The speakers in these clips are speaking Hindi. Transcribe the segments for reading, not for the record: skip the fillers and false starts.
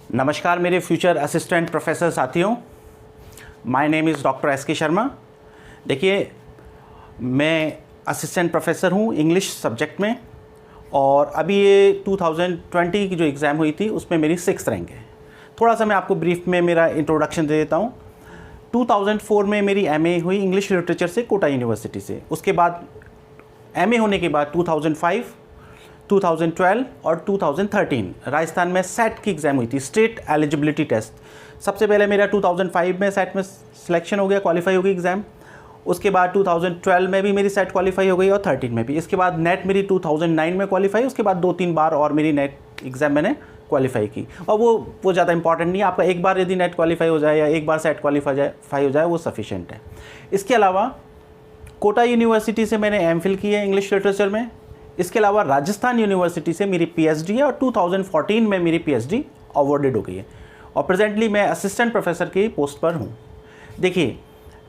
नमस्कार मेरे फ्यूचर असिस्टेंट प्रोफेसर साथियों, my name is doctor S के शर्मा। देखिए, मैं असिस्टेंट प्रोफेसर हूँ इंग्लिश सब्जेक्ट में और अभी ये 2020 की जो एग्ज़ाम हुई थी उसमें मेरी 6th रैंक है। थोड़ा सा मैं आपको ब्रीफ में मेरा इंट्रोडक्शन दे देता हूँ। 2004 में मेरी एमए हुई इंग्लिश लिटरेचर से कोटा यूनिवर्सिटी से। उसके बाद एमए होने के बाद 2005, 2012 और 2013 राजस्थान में सेट की एग्ज़ाम हुई थी, स्टेट एलिजिबिलिटी टेस्ट। सबसे पहले मेरा 2005 में सेट में सिलेक्शन हो गया, क्वालिफाई हो गई एग्ज़ाम। उसके बाद 2012 में भी मेरी सेट क्वालिफाई हो गई और 13 में भी। इसके बाद नेट मेरी 2009 में क्वालिफाई, उसके बाद 2-3 बार और मेरी नेट एग्ज़ाम मैंने क्वालिफाई की। और वो ज़्यादा इंपॉर्टेंट नहीं है, आपका एक बार यदि नेट क्वालिफाई हो जाए या एक बार सेट क्वालिफाई हो जाए वो सफिशेंट है। इसके अलावा कोटा यूनिवर्सिटी से मैंने एमफिल की है इंग्लिश लिटरेचर में। इसके अलावा राजस्थान यूनिवर्सिटी से मेरी पीएचडी है और 2014 में मेरी पीएचडी अवॉर्डेड हो गई है और प्रेजेंटली मैं असिस्टेंट प्रोफेसर की पोस्ट पर हूँ। देखिए,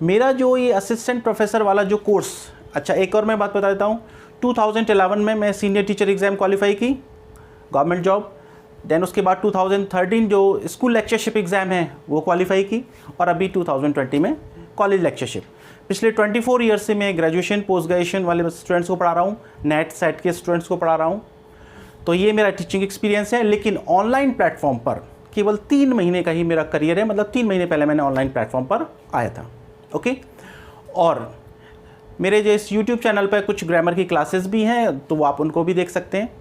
मेरा जो ये असिस्टेंट प्रोफेसर वाला जो कोर्स, अच्छा एक और मैं बात बता देता हूँ। 2011 में मैं सीनियर टीचर एग्ज़ाम क्वालिफाई की, गवर्नमेंट जॉब। देन उसके बाद 2013 जो स्कूल लेक्चरशिप एग्ज़ाम है वो क्वालिफाई की और अभी 2020 में कॉलेज लेक्चरशिप। पिछले 24 ईयर से मैं ग्रेजुएशन पोस्ट ग्रेजुएशन वाले स्टूडेंट्स को पढ़ा रहा हूँ, नेट सेट के स्टूडेंट्स को पढ़ा रहा हूँ। तो ये मेरा टीचिंग एक्सपीरियंस है। लेकिन ऑनलाइन प्लेटफॉर्म पर केवल 3 महीने का ही मेरा करियर है, मतलब 3 महीने पहले मैंने ऑनलाइन प्लेटफॉर्म पर आया था। ओके, और मेरे जो इस यूट्यूब चैनल पर कुछ ग्रामर की क्लासेस भी हैं, तो आप उनको भी देख सकते हैं।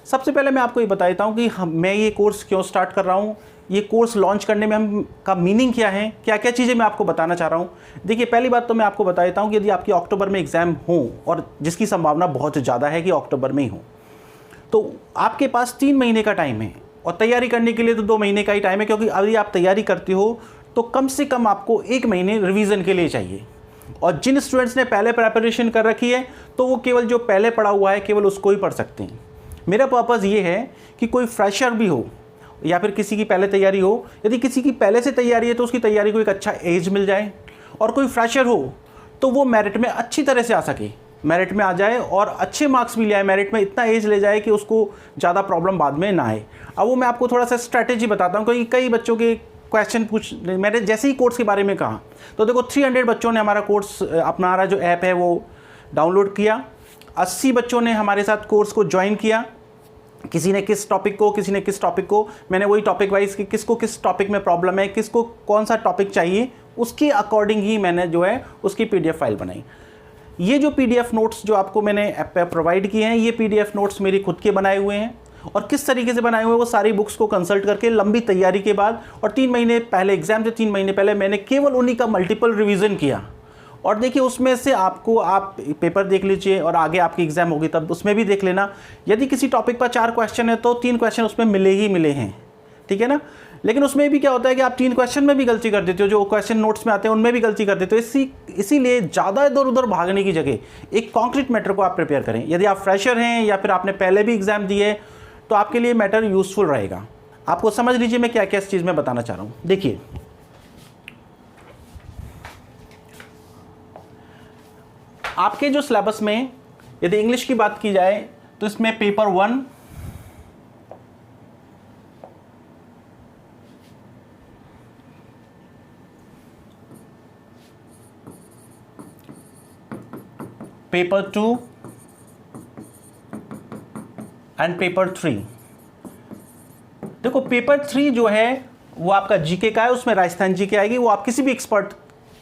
सबसे पहले मैं आपको ये बता देता हूँ कि मैं ये कोर्स क्यों स्टार्ट कर रहा हूँ, ये कोर्स लॉन्च करने में हम का मीनिंग क्या है, क्या क्या चीज़ें मैं आपको बताना चाह रहा हूँ। देखिए, पहली बात तो मैं आपको बता देता हूँ कि यदि आपकी अक्टूबर में एग्ज़ाम हो, और जिसकी संभावना बहुत ज़्यादा है कि अक्टूबर में ही हो, तो आपके पास 3 महीने का टाइम है और तैयारी करने के लिए तो 2 महीने का ही टाइम है, क्योंकि यदि आप तैयारी करते हो तो कम से कम आपको 1 महीने रिवीजन के लिए चाहिए। और जिन स्टूडेंट्स ने पहले प्रेपरेशन कर रखी है तो वो केवल जो पहले पढ़ा हुआ है केवल उसको ही पढ़ सकते हैं। मेरा पर्पज़ ये है कि कोई फ्रेशर भी हो या फिर किसी की पहले तैयारी हो, यदि किसी की पहले से तैयारी है तो उसकी तैयारी को एक अच्छा एज मिल जाए, और कोई फ्रेशर हो तो वो मेरिट में अच्छी तरह से आ सके, मेरिट में आ जाए और अच्छे मार्क्स भी ले आए, मेरिट में इतना एज ले जाए कि उसको ज़्यादा प्रॉब्लम बाद में ना आए। अब वो मैं आपको थोड़ा सा स्ट्रैटेजी बताता हूँ, क्योंकि कई बच्चों के क्वेश्चन मैंने जैसे ही कोर्स के बारे में कहा तो देखो 300 बच्चों ने हमारा कोर्स, हमारा जो ऐप है वो डाउनलोड किया। 80 बच्चों ने हमारे साथ कोर्स को ज्वाइन किया। किसी ने किस टॉपिक को, किसी ने किस टॉपिक को, मैंने वही टॉपिक वाइज कि किसको किस टॉपिक में प्रॉब्लम है, किसको कौन सा टॉपिक चाहिए, उसके अकॉर्डिंग ही मैंने जो है उसकी पीडीएफ फाइल बनाई। ये जो पीडीएफ नोट्स जो आपको मैंने ऐप पे प्रोवाइड किए हैं, ये पीडीएफ नोट्स मेरी खुद के बनाए हुए हैं। और किस तरीके से बनाए हुए हैं वो सारी बुक्स को कंसल्ट करके लंबी तैयारी के बाद, और 3 महीने पहले एग्जाम से 3 महीने पहले मैंने केवल उन्हीं का मल्टीपल रिवीजन किया। और देखिए, उसमें से आपको, आप पेपर देख लीजिए और आगे आपकी एग्ज़ाम होगी तब उसमें भी देख लेना। यदि किसी टॉपिक पर 4 क्वेश्चन है तो 3 क्वेश्चन उसमें मिले ही मिले हैं, ठीक है ना। लेकिन उसमें भी क्या होता है कि आप 3 क्वेश्चन में भी गलती कर देते हो, जो क्वेश्चन नोट्स में आते हैं उनमें भी गलती कर देते हो। इसीलिए ज़्यादा इधर उधर भागने की जगह एक कॉन्क्रीट मैटर को आप प्रिपेयर करें। यदि आप फ्रेशर हैं या फिर आपने पहले भी एग्ज़ाम दिए तो आपके लिए मैटर यूजफुल रहेगा। आपको समझ लीजिए मैं क्या क्या इस चीज़ में बताना चाह रहा हूँ। देखिए, आपके जो सिलेबस में यदि इंग्लिश की बात की जाए तो इसमें पेपर 1, पेपर 2 एंड पेपर 3। देखो, पेपर 3 जो है वो आपका जीके का है, उसमें राजस्थान जीके आएगी, वो आप किसी भी एक्सपर्ट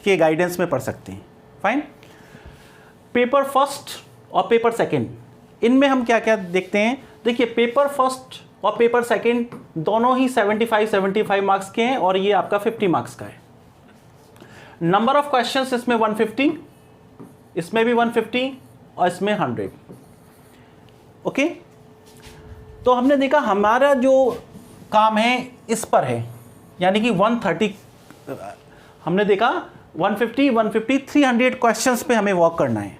के गाइडेंस में पढ़ सकते हैं। फाइन। पेपर फर्स्ट और पेपर सेकंड, इनमें हम क्या क्या देखते हैं। देखिए, पेपर फर्स्ट और पेपर सेकंड दोनों ही 75 मार्क्स के हैं और ये आपका 50 मार्क्स का है। नंबर ऑफ क्वेश्चंस इसमें 150, इसमें भी 150 और इसमें 100। ओके, तो हमने देखा हमारा जो काम है इस पर है, यानी कि 130, हमने देखा 150, 300 क्वेश्चंस पे हमें वर्क करना है।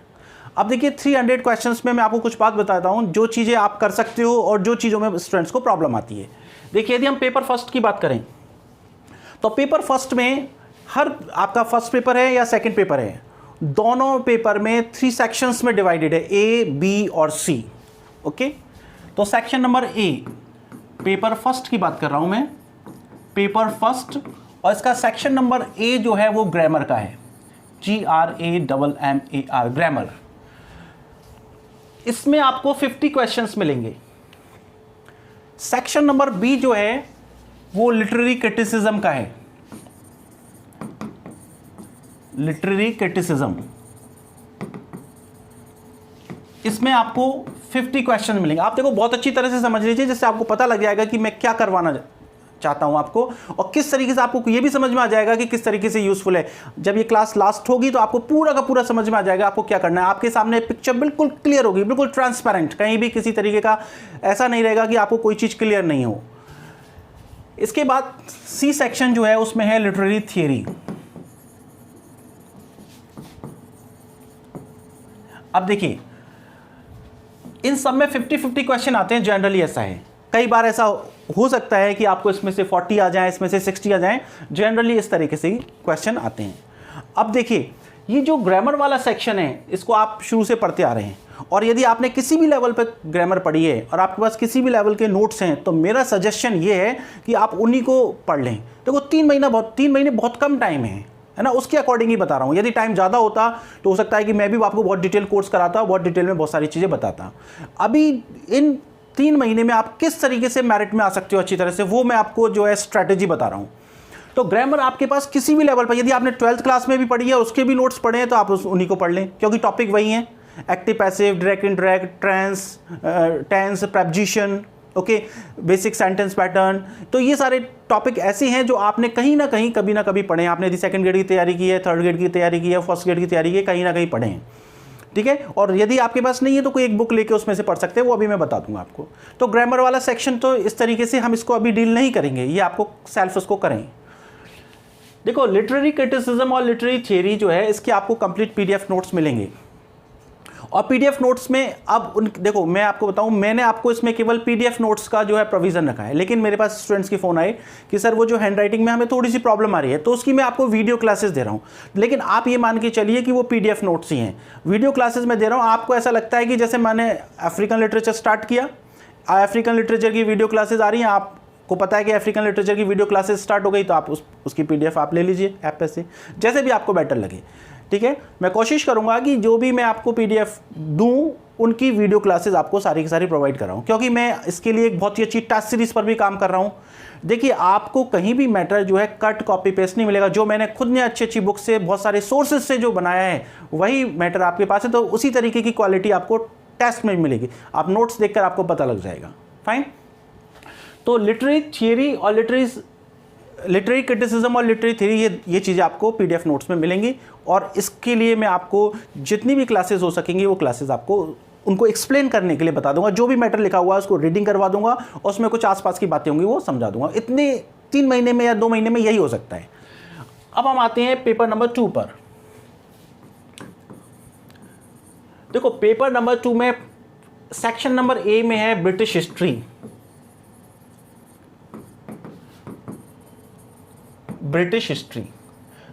अब देखिए, 300 क्वेश्चंस में मैं आपको कुछ बात बताता हूं जो चीज़ें आप कर सकते हो और जो चीज़ों में स्टूडेंट्स को प्रॉब्लम आती है। देखिए, यदि हम पेपर फर्स्ट की बात करें तो पेपर फर्स्ट में हर आपका फर्स्ट पेपर है या सेकंड पेपर है, दोनों पेपर में 3 सेक्शंस में डिवाइडेड है, ए, बी और सी। ओके, तो section number A, paper first की बात कर रहा हूं मैं, पेपर फर्स्ट, और इसका सेक्शन नंबर ए जो है वो ग्रामर का है, GRAMMAR, ग्रामर। इसमें आपको 50 क्वेश्चंस मिलेंगे। सेक्शन नंबर बी जो है वो लिटरेरी क्रिटिसिज्म का है, लिटरेरी क्रिटिसिज्म। इसमें आपको 50 क्वेश्चन मिलेंगे। आप देखो बहुत अच्छी तरह से समझ लीजिए, जिससे आपको पता लग जाएगा कि मैं क्या करवाना चाहता हूं आपको, और किस तरीके से आपको ये भी समझ में आ जाएगा कि किस तरीके से यूजफुल है। जब ये क्लास लास्ट होगी तो आपको पूरा का पूरा समझ में आ जाएगा आपको क्या करना है। आपके सामने पिक्चर बिल्कुल क्लियर होगी, बिल्कुल ट्रांसपेरेंट, कहीं भी किसी तरीके का ऐसा नहीं रहेगा कि आपको कोई चीज़ क्लियर नहीं हो। इसके बाद सी सेक्शन जो है उसमें है लिटरेरी थियरी। अब देखिए इन सब में 50-50 क्वेश्चन आते हैं, जनरली ऐसा है। कई बार ऐसा हो सकता है कि आपको इसमें से 40 आ जाए, इसमें से 60 आ जाए, जनरली इस तरीके से क्वेश्चन आते हैं। अब देखिए ये जो ग्रामर वाला सेक्शन है इसको आप शुरू से पढ़ते आ रहे हैं, और यदि आपने किसी भी लेवल पर ग्रामर पढ़ी है और आपके पास किसी भी लेवल के नोट्स हैं तो मेरा सजेशन ये है कि आप उन्हीं को पढ़ लें। देखो 3 महीने बहुत कम टाइम है ना, उसके अकॉर्डिंग ही बता रहा हूँ। यदि टाइम ज़्यादा होता तो हो सकता है कि मैं भी आपको बहुत डिटेल कोर्स कराता, बहुत डिटेल में बहुत सारी चीज़ें बताता। अभी इन 3 महीने में आप किस तरीके से मेरिट में आ सकते हो अच्छी तरह से, वो मैं आपको जो है स्ट्रैटेजी बता रहा हूँ। तो ग्रामर आपके पास किसी भी लेवल पर, यदि आपने 12th क्लास में भी पढ़ी है उसके भी नोट्स पढ़े हैं तो आप उन्हीं को पढ़ लें, क्योंकि टॉपिक वही है। Active, passive, direct, indirect, tense, preposition, okay, basic sentence pattern. तो ये सारे टॉपिक ऐसे हैं जो आपने कहीं ना कहीं कभी ना कभी पढ़े हैं। आपने यदि 2nd ग्रेड की तैयारी की है, 3rd ग्रेड की तैयारी की है, 1st ग्रेड की तैयारी की है, कहीं ना कहीं पढ़े हैं, ठीक है। और यदि आपके पास नहीं है तो कोई एक बुक लेके उसमें से पढ़ सकते हैं, वो अभी मैं बता दूंगा आपको। तो ग्रामर वाला सेक्शन तो इस तरीके से हम इसको अभी डील नहीं करेंगे, ये आपको सेल्फ उसको करें। देखो लिटरेरी क्रिटिसिज्म और लिटरेरी थियरी जो है इसके आपको कंप्लीट PDF नोट्स मिलेंगे, और PDF नोट्स में अब देखो मैं आपको बताऊं, मैंने आपको इसमें केवल PDF नोट्स का जो है प्रोविज़न रखा है, लेकिन मेरे पास स्टूडेंट्स के फ़ोन आए कि सर वो जो हैंड राइटिंग में हमें थोड़ी सी प्रॉब्लम आ रही है, तो उसकी मैं आपको वीडियो क्लासेस दे रहा हूं। लेकिन आप ये मान के चलिए कि वो PDF नोट्स ही हैं, वीडियो क्लासेस मैं दे रहा हूँ। आपको ऐसा लगता है कि जैसे मैंने अफ्रीकन लिटरेचर स्टार्ट किया, अफ्रीकन लिटरेचर की वीडियो क्लासेज आ रही हैं, आपको पता है कि अफ्रीकन लिटरेचर की वीडियो क्लासेस स्टार्ट हो गई, तो आप उसकी PDF आप ले लीजिए ऐप पे से, जैसे भी आपको बेटर लगे, ठीक है। मैं कोशिश करूंगा कि जो भी मैं आपको PDF दूं उनकी वीडियो क्लासेस आपको सारी की सारी प्रोवाइड कराऊं, क्योंकि मैं इसके लिए एक बहुत ही अच्छी टेस्ट सीरीज पर भी काम कर रहा हूं। देखिए आपको कहीं भी मैटर जो है कट कॉपी पेस्ट नहीं मिलेगा। जो मैंने खुद ने अच्छी अच्छी बुक से, बहुत सारे सोर्सेज से जो बनाया है वही मैटर आपके पास है, तो उसी तरीके की क्वालिटी आपको टेस्ट में मिलेगी। आप नोट्स देखकर आपको पता लग जाएगा। फाइन। तो लिटरेरी थियरी और लिटरेरी क्रिटिसिज्म और लिटरेरी थ्योरी ये चीज़ें आपको PDF नोट्स में मिलेंगी, और इसके लिए मैं आपको जितनी भी क्लासेस हो सकेंगी वो क्लासेस आपको उनको एक्सप्लेन करने के लिए बता दूंगा। जो भी मैटर लिखा हुआ है उसको रीडिंग करवा दूंगा, और उसमें कुछ आसपास की बातें होंगी वो समझा दूंगा। इतने 3 महीने में या 2 महीने में यही हो सकता है। अब हम आते हैं पेपर नंबर 2 पर। देखो पेपर नंबर 2 में सेक्शन नंबर A में है ब्रिटिश हिस्ट्री। ब्रिटिश हिस्ट्री,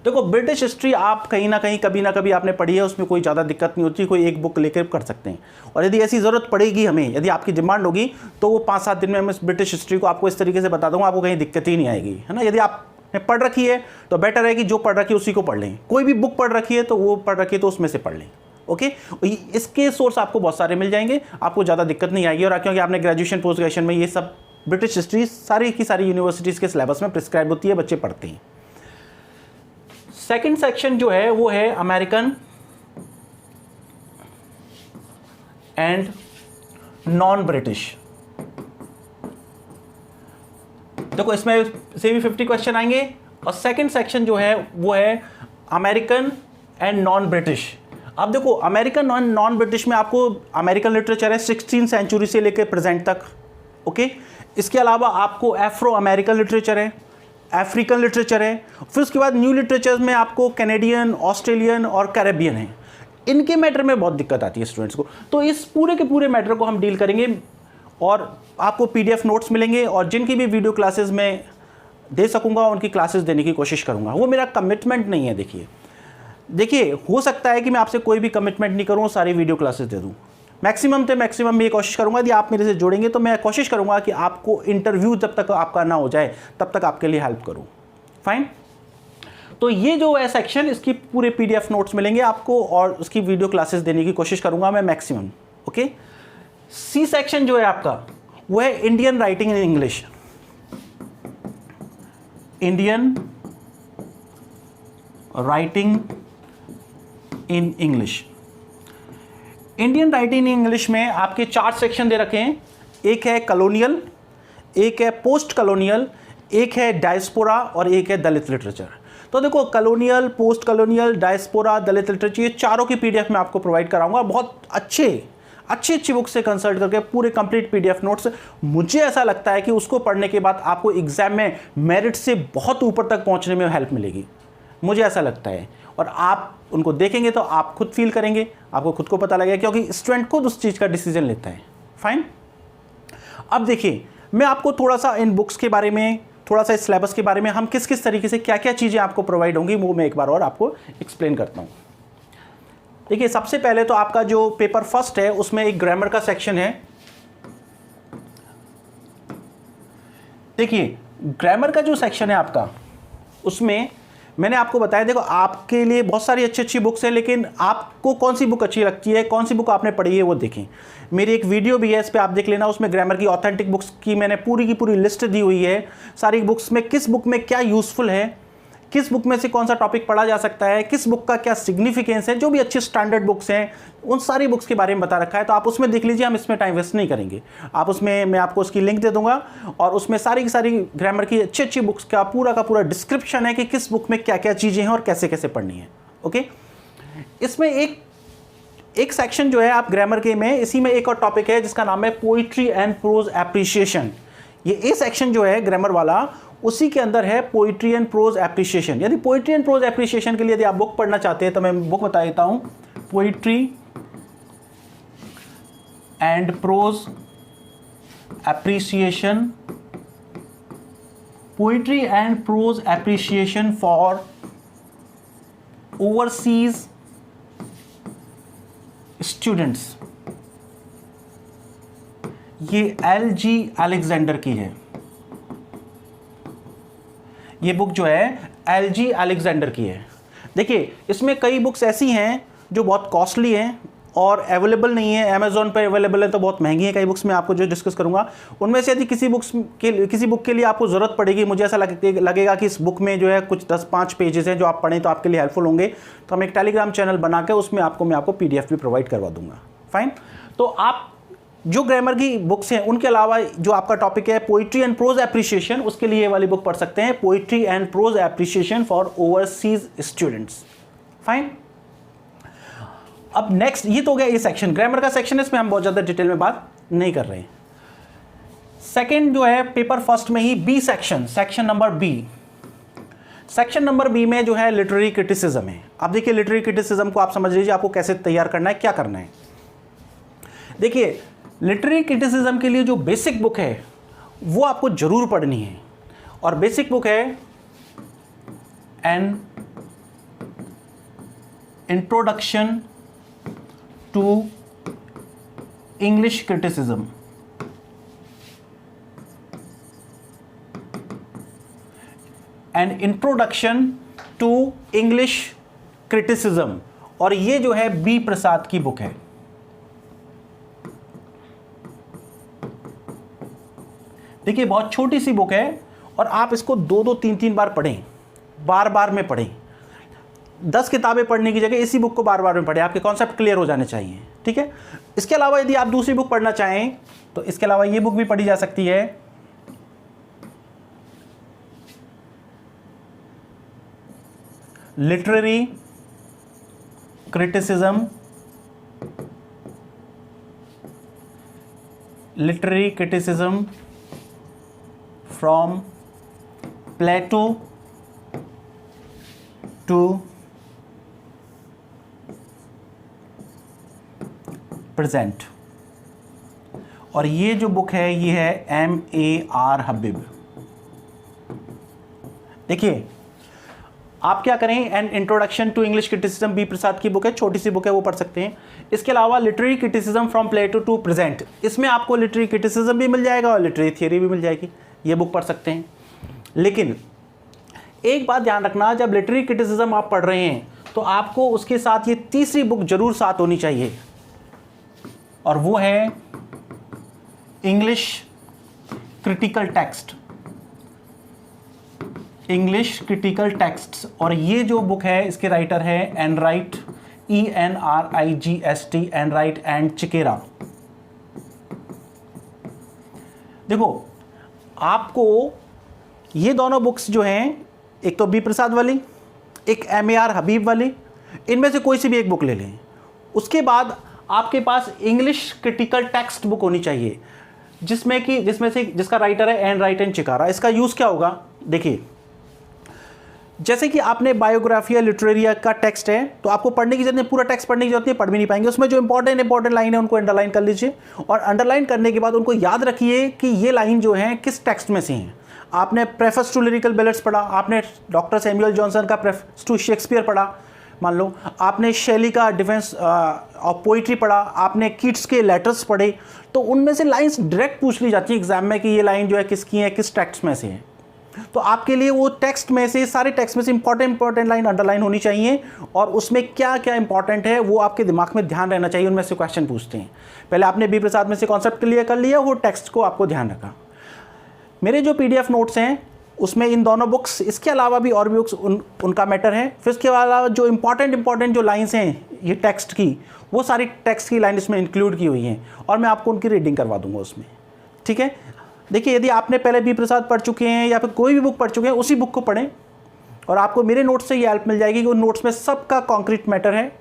देखो ब्रिटिश हिस्ट्री आप कहीं ना कहीं कभी ना कभी आपने पढ़ी है, उसमें कोई ज़्यादा दिक्कत नहीं होती, कोई एक बुक लेकर कर सकते हैं। और यदि ऐसी ज़रूरत पड़ेगी हमें, यदि आपकी डिमांड होगी, तो वो 5-7 दिन में मैं ब्रिटिश हिस्ट्री को आपको इस तरीके से बता दूंगा, आपको कहीं दिक्कत ही नहीं आएगी, है ना। यदि आपने पढ़ रखी है तो बेटर है कि जो पढ़ रखी है उसी को पढ़ लें। कोई भी बुक पढ़ रखी है तो वो पढ़ रखी है तो उसमें से पढ़ लें, ओके। इसके सोर्स आपको बहुत सारे मिल जाएंगे, आपको ज़्यादा दिक्कत नहीं आएगी। और क्योंकि आपने ग्रेजुएशन पोस्ट ग्रेजुएशन में ये सब ब्रिटिश हिस्ट्री सारी की सारी यूनिवर्सिटीज़ के सिलेबस में प्रिस्क्राइब होती है, बच्चे पढ़ते हैं। सेकंड सेक्शन जो है वो है अमेरिकन एंड नॉन ब्रिटिश। देखो इसमें से भी 50 क्वेश्चन आएंगे। और सेकंड सेक्शन जो है वो है अमेरिकन एंड नॉन ब्रिटिश। अब देखो अमेरिकन एंड नॉन ब्रिटिश में आपको अमेरिकन लिटरेचर है 16th सेंचुरी से लेकर प्रेजेंट तक, ओके। इसके अलावा आपको एफ्रो अमेरिकन लिटरेचर है, अफ्रीकन लिटरेचर है, फिर उसके बाद न्यू लिटरेचर में आपको कैनेडियन, ऑस्ट्रेलियन और कैरेबियन है। इनके मैटर में बहुत दिक्कत आती है स्टूडेंट्स को, तो इस पूरे के पूरे मैटर को हम डील करेंगे, और आपको PDF नोट्स मिलेंगे, और जिनकी भी वीडियो क्लासेस में दे सकूंगा उनकी क्लासेस देने की कोशिश करूंगा। वो मेरा कमिटमेंट नहीं है। देखिए हो सकता है कि मैं आपसे कोई भी कमिटमेंट नहीं करूँ, सारी वीडियो क्लासेस दे दूँ, मैक्सिमम से मैक्सिमम मैं ये कोशिश करूंगा, यदि आप मेरे से जुड़ेंगे तो मैं कोशिश करूंगा कि आपको इंटरव्यू जब तक आपका ना हो जाए तब तक आपके लिए हेल्प करूं। फाइन। तो ये जो है सेक्शन, इसकी पूरे PDF नोट्स मिलेंगे आपको और उसकी वीडियो क्लासेस देने की कोशिश करूंगा मैं मैक्सिमम। ओके। C सेक्शन जो है आपका वो है Indian writing in English. Indian writing in English. Indian writing in English में आपके 4 सेक्शन दे रखे हैं। एक है कॉलोनियल, एक है पोस्ट कॉलोनियल, एक है डायस्पोरा और एक है दलित लिटरेचर। तो देखो, कॉलोनियल, पोस्ट कॉलोनियल, डायस्पोरा, दलित लिटरेचर, ये चारों की PDF मैं आपको प्रोवाइड कराऊंगा। बहुत अच्छी बुक से कंसल्ट करके पूरे कंप्लीट PDF नोट्स। मुझे ऐसा लगता है कि उसको पढ़ने के बाद आपको एग्जाम में मेरिट से बहुत ऊपर तक पहुंचने में हेल्प मिलेगी, मुझे ऐसा लगता है। और आप उनको देखेंगे तो आप खुद फील करेंगे, आपको खुद को पता लगेगा, क्योंकि स्टूडेंट खुद उस चीज़ का डिसीजन लेता है। फाइन। अब देखिए, मैं आपको थोड़ा सा इन बुक्स के बारे में, थोड़ा सा इस सिलेबस के बारे में, हम किस किस तरीके से क्या क्या चीज़ें आपको प्रोवाइड होंगी, वो मैं एक बार और आपको एक्सप्लेन करता हूँ। देखिए, सबसे पहले तो आपका जो पेपर फर्स्ट है उसमें एक ग्रामर का सेक्शन है। देखिए, ग्रामर का जो सेक्शन है आपका, उसमें मैंने आपको बताया, देखो आपके लिए बहुत सारी अच्छी बुक्स हैं, लेकिन आपको कौन सी बुक अच्छी लगती है, कौन सी बुक आपने पढ़ी है, वो देखें। मेरी एक वीडियो भी है, इस पर आप देख लेना। उसमें ग्रामर की ऑथेंटिक बुक्स की मैंने पूरी की पूरी लिस्ट दी हुई है। सारी बुक्स में किस बुक में क्या यूज़फुल है, किस बुक में से कौन सा टॉपिक पढ़ा जा सकता है, किस बुक का क्या सिग्निफिकेंस है, जो भी अच्छी स्टैंडर्ड बुक्स हैं उन सारी बुक्स के बारे में बता रखा है। तो आप उसमें देख लीजिए, हम इसमें टाइम वेस्ट नहीं करेंगे। आप उसमें, मैं आपको उसकी लिंक दे दूंगा और उसमें सारी की सारी ग्रामर की अच्छी बुक्स का पूरा डिस्क्रिप्शन है कि किस बुक में क्या क्या चीज़ें हैं और कैसे कैसे पढ़नी है। ओके। इसमें एक सेक्शन जो है आप ग्रामर के में, इसी में एक और टॉपिक है जिसका नाम है पोइट्री एंड प्रोज एप्रिसिएशन। ये ए सेक्शन जो है ग्रामर वाला, उसी के अंदर है पोइट्री एंड प्रोज एप्रिसिएशन। यदि पोइट्री एंड प्रोज एप्रिसिएशन के लिए यदि आप बुक पढ़ना चाहते हैं तो मैं बुक बता देता हूं, poetry and prose appreciation, poetry and prose appreciation for overseas students. ये LG अलेक्जेंडर की है। ये बुक जो है LG अलेक्जेंडर की है। देखिए, इसमें कई बुक्स ऐसी हैं जो बहुत कॉस्टली हैं और अवेलेबल नहीं है, अमेजोन पर अवेलेबल है तो बहुत महंगी है। कई बुक्स में आपको जो डिस्कस करूंगा उनमें से यदि किसी बुक के लिए आपको ज़रूरत पड़ेगी, मुझे ऐसा लगेगा कि इस बुक में जो है कुछ 10-5 पेजेस हैं जो आप पढ़ें तो आपके लिए हेल्पफुल होंगे, तो हम एक टेलीग्राम चैनल बना के उसमें मैं आपको PDF भी प्रोवाइड करवा दूंगा। फाइन। तो आप जो ग्रामर की बुक्स हैं उनके अलावा जो आपका टॉपिक है पोइट्री एंड प्रोज एप्रिसिएशन, उसके लिए ये वाली बुक पढ़ सकते हैं, poetry and prose appreciation for overseas students. Fine. अब नेक्स्ट, ये तो हो गया ये सेक्शन, ग्रामर का सेक्शन है, इसमें हम बहुत ज़्यादा डिटेल में बात नहीं कर रहे हैं। सेकेंड जो है पेपर फर्स्ट में ही B section, section number B. Section number B में जो है लिटरेरी क्रिटिसिज्म है। अब देखिए, लिटरेरी क्रिटिसिज्म को आप समझ लीजिए आपको कैसे तैयार करना है, क्या करना है। देखिए, लिटरेरी क्रिटिसिज्म के लिए जो बेसिक बुक है वो आपको जरूर पढ़नी है, और बेसिक बुक है an introduction to English criticism. An introduction to English criticism, और ये जो है बी प्रसाद की बुक है। देखिए, बहुत छोटी सी बुक है और आप इसको 2-2, 3-3 बार पढ़ें, बार में पढ़ें। 10 किताबें पढ़ने की जगह इसी बुक को बार में पढ़ें, आपके कॉन्सेप्ट क्लियर हो जाने चाहिए। ठीक है। इसके अलावा यदि आप दूसरी बुक पढ़ना चाहें तो इसके अलावा ये बुक भी पढ़ी जा सकती है, literary criticism, literary criticism from Plato to present, और ये जो बुक है ये है M.A.R. हबीब। देखिए, आप क्या करें, an introduction to English criticism B Prasad की बुक है, छोटी सी बुक है, वो पढ़ सकते हैं। इसके अलावा literary criticism from Plato to present, इसमें आपको लिटरेरी क्रिटिसिज्म भी मिल जाएगा और लिटरेरी थियरी भी मिल जाएगी, ये बुक पढ़ सकते हैं। लेकिन एक बात ध्यान रखना, जब लिटरेरी क्रिटिसिज्म आप पढ़ रहे हैं तो आपको उसके साथ ये तीसरी बुक जरूर साथ होनी चाहिए, और वो है English critical text, English critical texts. और ये जो बुक है इसके राइटर है एनराइट, ENRIGST, एनराइट एंड चिकेरा। देखो आपको ये दोनों बुक्स जो हैं, एक तो बी प्रसाद वाली, एक MAR हबीब वाली, इनमें से कोई सी भी एक बुक ले लें। उसके बाद आपके पास इंग्लिश क्रिटिकल टेक्स्ट बुक होनी चाहिए, जिसका राइटर है एनराइट एंड चिकारा। इसका यूज़ क्या होगा, देखिए जैसे कि आपने बायोग्राफिया लिटरेरिया का टेक्स्ट है तो आपको पढ़ने की जरूरत नहीं, पूरा टेक्स्ट पढ़ने की जरूरत नहीं, पढ़ भी नहीं पाएंगे। उसमें जो इंपॉर्टेंट लाइन है उनको अंडरलाइन कर लीजिए, और अंडरलाइन करने के बाद उनको याद रखिए कि ये लाइन जो है किस टेक्स्ट में से है। आपने प्रेफस टू लिरिकल बैलेट्स पढ़ा, आपने डॉक्टर सैमुअल जॉनसन का प्रेफस टू शेक्सपियर पढ़ा, मान लो आपने शैली का डिफेंस ऑफ पोइट्री पढ़ा, आपने कीट्स के लेटर्स पढ़े, तो उनमें से लाइंस डायरेक्ट पूछ ली जाती है एग्जाम में कि ये लाइन जो है किसकी है, किस टेक्स्ट में से है। तो आपके लिए वो टेक्स्ट में से, सारे टेक्स्ट में से इंपॉर्टेंट लाइन अंडरलाइन होनी चाहिए, और उसमें क्या क्या इंपॉर्टेंट है वो आपके दिमाग में ध्यान रहना चाहिए। उनमें से क्वेश्चन पूछते हैं। पहले आपने बी प्रसाद में से कॉन्सेप्ट क्लियर कर लिया, वो टेक्स्ट को आपको ध्यान रखा। मेरे जो PDF नोट्स हैं उसमें इन दोनों बुक्स, इसके अलावा भी और भी बुक्स उनका मैटर है। फिर इसके अलावा जो इंपॉर्टेंट जो लाइन्स हैं ये टेक्स्ट की, वो सारी टेक्स्ट की लाइन इसमें इंक्लूड की हुई हैं, और मैं आपको उनकी रीडिंग करवा दूंगा उसमें, ठीक है। देखिए यदि आपने पहले बी प्रसाद पढ़ चुके हैं या फिर कोई भी बुक पढ़ चुके हैं, उसी बुक को पढ़ें, और आपको मेरे नोट्स से ये हेल्प मिल जाएगी कि उन नोट्स में सबका कॉन्क्रीट मैटर है,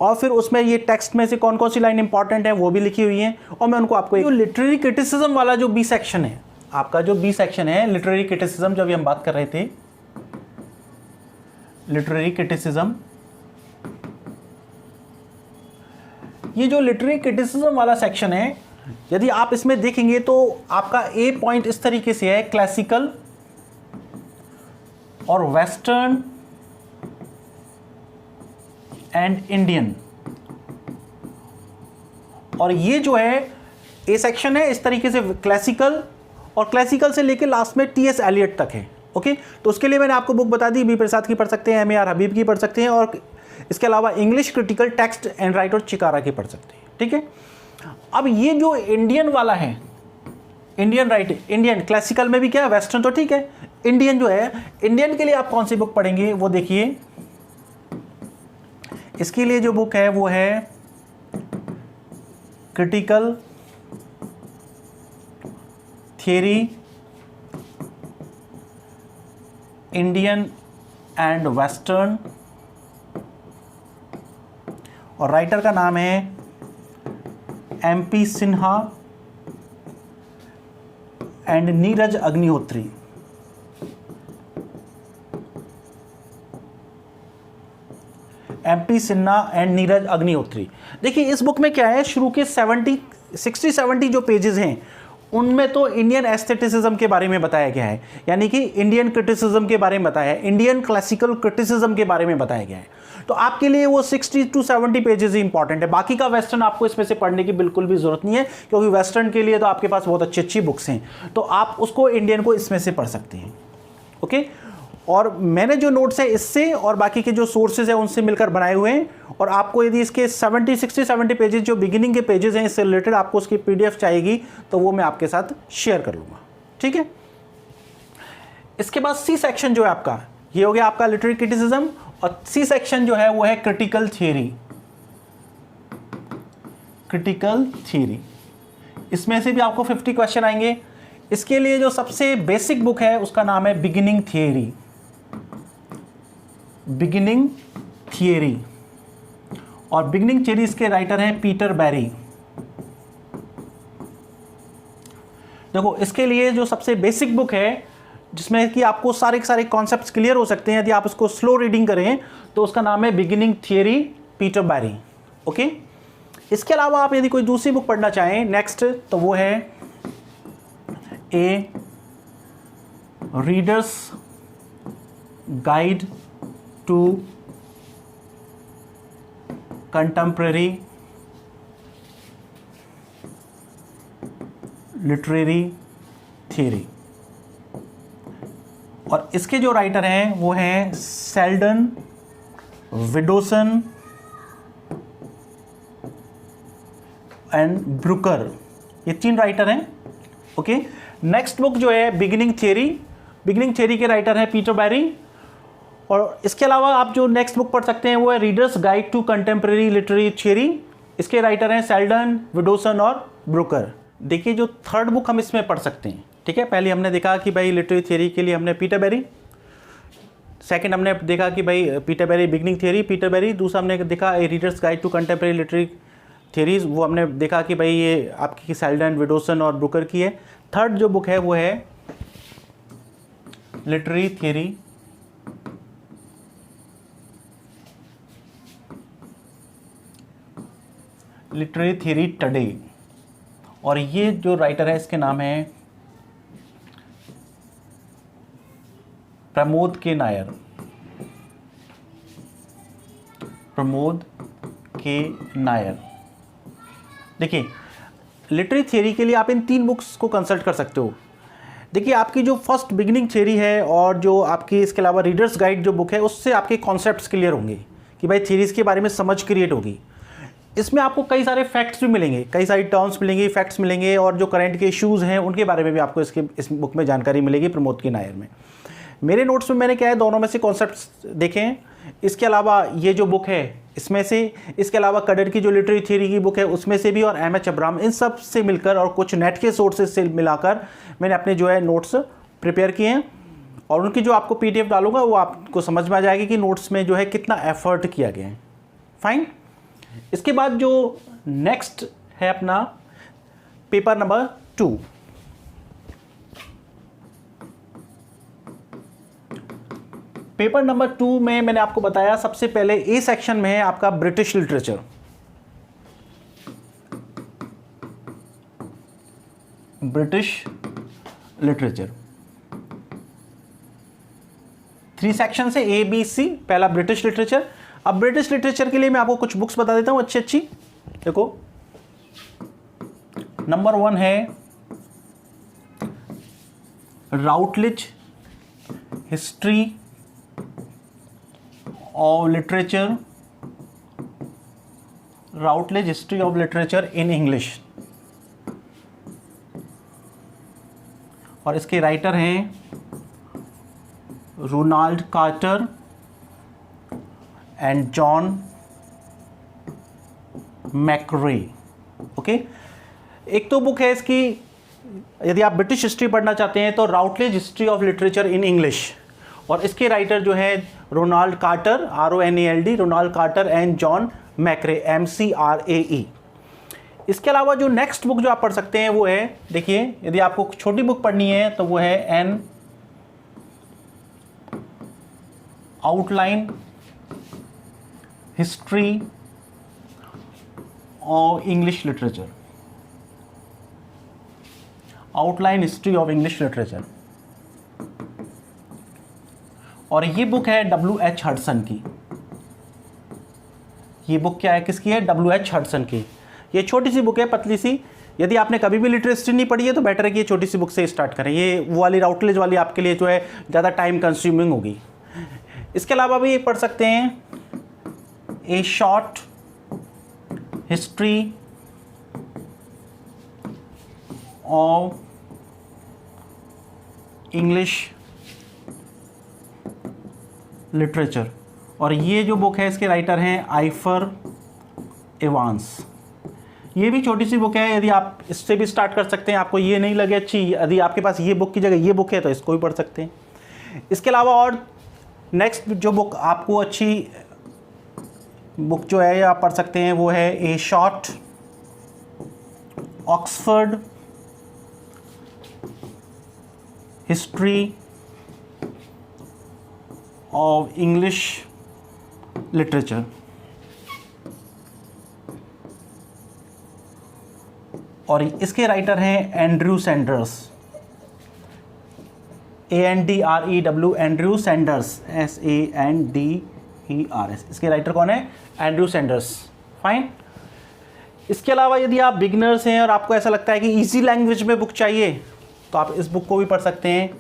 और फिर उसमें ये टेक्स्ट में से कौन कौन सी लाइन इंपॉर्टेंट है वो भी लिखी हुई है। और मैं उनको आपको जो लिटरेरी क्रिटिसिज्म वाला जो बी सेक्शन है, आपका जो बी सेक्शन है लिटरेरी क्रिटिसिज्म, जब हम बात कर रहे थे लिटरेरी क्रिटिसिज्म, ये जो लिटरेरी क्रिटिसिज्म वाला सेक्शन है, यदि आप इसमें देखेंगे तो आपका ए पॉइंट इस तरीके से है, क्लासिकल और वेस्टर्न एंड इंडियन। और ये जो है ए सेक्शन है इस तरीके से क्लासिकल, और क्लासिकल से लेके लास्ट में TS एलियट तक है। ओके, तो उसके लिए मैंने आपको बुक बता दी, बी प्रसाद की पढ़ सकते हैं, MAR हबीब की पढ़ सकते हैं, और इसके अलावा इंग्लिश क्रिटिकल टेक्स्ट एनराइट और चिकारा की पढ़ सकते हैं, ठीक है। अब ये जो इंडियन वाला है, इंडियन राइट, इंडियन क्लासिकल में भी क्या है, वेस्टर्न तो ठीक है, इंडियन जो है, इंडियन के लिए आप कौन सी बुक पढ़ेंगे वो देखिए। इसके लिए जो बुक है वो है critical theory Indian and western, और राइटर का नाम है MP Sinha and Neeraj Agnihotri. MP Sinha and Neeraj Agnihotri. देखिए इस बुक में क्या है, शुरू के 60-70 जो पेजेस हैं उनमें तो इंडियन एस्थेटिसिज्म के बारे में बताया गया है, यानी कि इंडियन क्रिटिसिज्म के बारे में बताया है, इंडियन क्लासिकल क्रिटिसिज्म के बारे में बताया गया है। तो आपके लिए वो 60-70 पेजेस ही इंपॉर्टेंट है, बाकी का वेस्टर्न आपको इसमें से पढ़ने की बिल्कुल भी जरूरत नहीं है, क्योंकि वेस्टर्न के लिए तो आपके पास बहुत अच्छी बुक्स हैं, तो आप उसको इंडियन को इसमें से पढ़ सकते हैं। ओके, और मैंने जो नोट्स है इससे और बाकी के जो सोर्सेज हैं उनसे मिलकर बनाए हुए हैं, और आपको यदि इसके 60-70 पेजेस जो बिगिनिंग के पेजेस हैं इससे रिलेटेड आपको उसकी PDF चाहिएगी तो वो मैं आपके साथ शेयर कर लूँगा, ठीक है। इसके बाद C सेक्शन जो है आपका, ये हो गया आपका लिटरेरी क्रिटिसिज्म, और C सेक्शन जो है वो है क्रिटिकल थियरी। क्रिटिकल थियरी, इसमें से भी आपको 50 क्वेश्चन आएंगे। इसके लिए जो सबसे बेसिक बुक है उसका नाम है बिगिनिंग थियरी, बिगिनिंग थियरी, और बिगिनिंग थियरी इसके राइटर हैं पीटर बैरी। देखो इसके लिए जो सबसे बेसिक बुक है जिसमें कि आपको सारे के सारे कॉन्सेप्ट्स क्लियर हो सकते हैं यदि आप उसको स्लो रीडिंग करें, तो उसका नाम है बिगिनिंग थियरी, पीटर बैरी। ओके, इसके अलावा आप यदि कोई दूसरी बुक पढ़ना चाहें नेक्स्ट, तो वो है a readers guide to contemporary literary theory. और इसके जो राइटर हैं वो हैं सेल्डन, विडोसन एंड ब्रूकर, ये 3 राइटर हैं। ओके, नेक्स्ट बुक जो है बिगिनिंग थियरी, बिगिनिंग थियरी के राइटर हैं पीटर बैरी। और इसके अलावा आप जो नेक्स्ट बुक पढ़ सकते हैं वो है reader's guide to contemporary literary theory, इसके राइटर हैं सेल्डन, विडोसन और ब्रूकर। देखिए जो थर्ड बुक हम इसमें पढ़ सकते हैं, ठीक है, पहले हमने देखा कि भाई लिटरेरी थियरी के लिए हमने पीटर बैरी, सेकंड हमने देखा कि भाई Peter Barry beginning theory Peter Barry, दूसरा हमने देखा reader's guide to contemporary literary theories, वो हमने देखा कि भाई ये आपकी सेल्डन, विडोसन और ब्रूकर की है। थर्ड जो बुक है वो है लिटरेरी थियरी टुडे, और ये जो राइटर है इसके नाम है प्रमोद के नायर, प्रमोद के नायर। देखिए लिटरेरी थियरी के लिए आप इन 3 बुक्स को कंसल्ट कर सकते हो। देखिए आपकी जो फर्स्ट बिगिनिंग थियरी है और जो आपकी इसके अलावा रीडर्स गाइड जो बुक है उससे आपके कॉन्सेप्ट्स क्लियर होंगे कि भाई थियरीज के बारे में समझ क्रिएट होगी। इसमें आपको कई सारे फैक्ट्स भी मिलेंगे, कई सारी टर्म्स मिलेंगी, फैक्ट्स मिलेंगे, और जो करंट के इश्यूज़ हैं उनके बारे में भी आपको इस बुक में जानकारी मिलेगी प्रमोद के नायर में। मेरे नोट्स में मैंने क्या है दोनों में से कॉन्सेप्ट्स देखे हैं। इसके अलावा ये जो बुक है इसमें से, इसके अलावा कडर की जो लिटरेरी थियरी की बुक है उसमें से भी, और एम.एच. अब्राहम, इन सब से मिलकर और कुछ नेट के सोर्सेज से मिलाकर मैंने अपने जो है नोट्स प्रिपेयर किए हैं, और उनकी जो आपको PDF डालूंगा वो आपको समझ में आ जाएगी कि नोट्स में जो है कितना एफर्ट किया गया है। फाइन। इसके बाद जो नेक्स्ट है अपना पेपर नंबर 2। पेपर नंबर 2 में मैंने आपको बताया सबसे पहले ए सेक्शन में है आपका British literature. British literature 3 section है, A, B, C। पहला ब्रिटिश लिटरेचर। अब ब्रिटिश लिटरेचर के लिए मैं आपको कुछ बुक्स बता देता हूं अच्छी अच्छी। देखो नंबर 1 है Routledge history of literature, Routledge history of literature in English, और इसके राइटर हैं Ronald Carter and John McRae. Okay, एक तो बुक है इसकी, यदि आप ब्रिटिश हिस्ट्री पढ़ना चाहते हैं तो Routledge history of literature in English, और इसके राइटर जो है Ronald Carter, RONALD, Ronald Carter and John McRae, MCRAE। इसके अलावा जो नेक्स्ट बुक जो आप पढ़ सकते हैं वो है, देखिए यदि आपको छोटी बुक पढ़नी है तो वो है N outline history of English literature, outline history of English literature. और ये बुक है W.H. हडसन की। ये बुक क्या है, किसकी है? W.H. हडसन की। ये छोटी सी बुक है, पतली सी। यदि आपने कभी भी लिटरेचर नहीं पढ़ी है तो बेटर है कि ये छोटी सी बुक से स्टार्ट करें। ये वो वाली राउटलेज वाली आपके लिए जो है ज़्यादा टाइम कंज्यूमिंग होगी। इसके अलावा भी ये पढ़ सकते हैं ए short history of English literature, और ये जो बुक है इसके राइटर हैं आइफर एवांस। ये भी छोटी सी बुक है, यदि आप इससे भी स्टार्ट कर सकते हैं। आपको ये नहीं लगे अच्छी, यदि आपके पास ये बुक की जगह ये बुक है तो इसको भी पढ़ सकते हैं। इसके अलावा और नेक्स्ट जो बुक आपको अच्छी बुक जो है आप पढ़ सकते हैं वो है ए short Oxford history of English literature. और इसके राइटर हैं Andrew Sanders, ANDREW, Andrew Sanders, SANDERS। ERS, इसके राइटर कौन है? Andrew Sanders. फाइन। इसके अलावा यदि आप बिगनर्स हैं और आपको ऐसा लगता है कि इजी लैंग्वेज में बुक चाहिए तो आप इस बुक को भी पढ़ सकते हैं,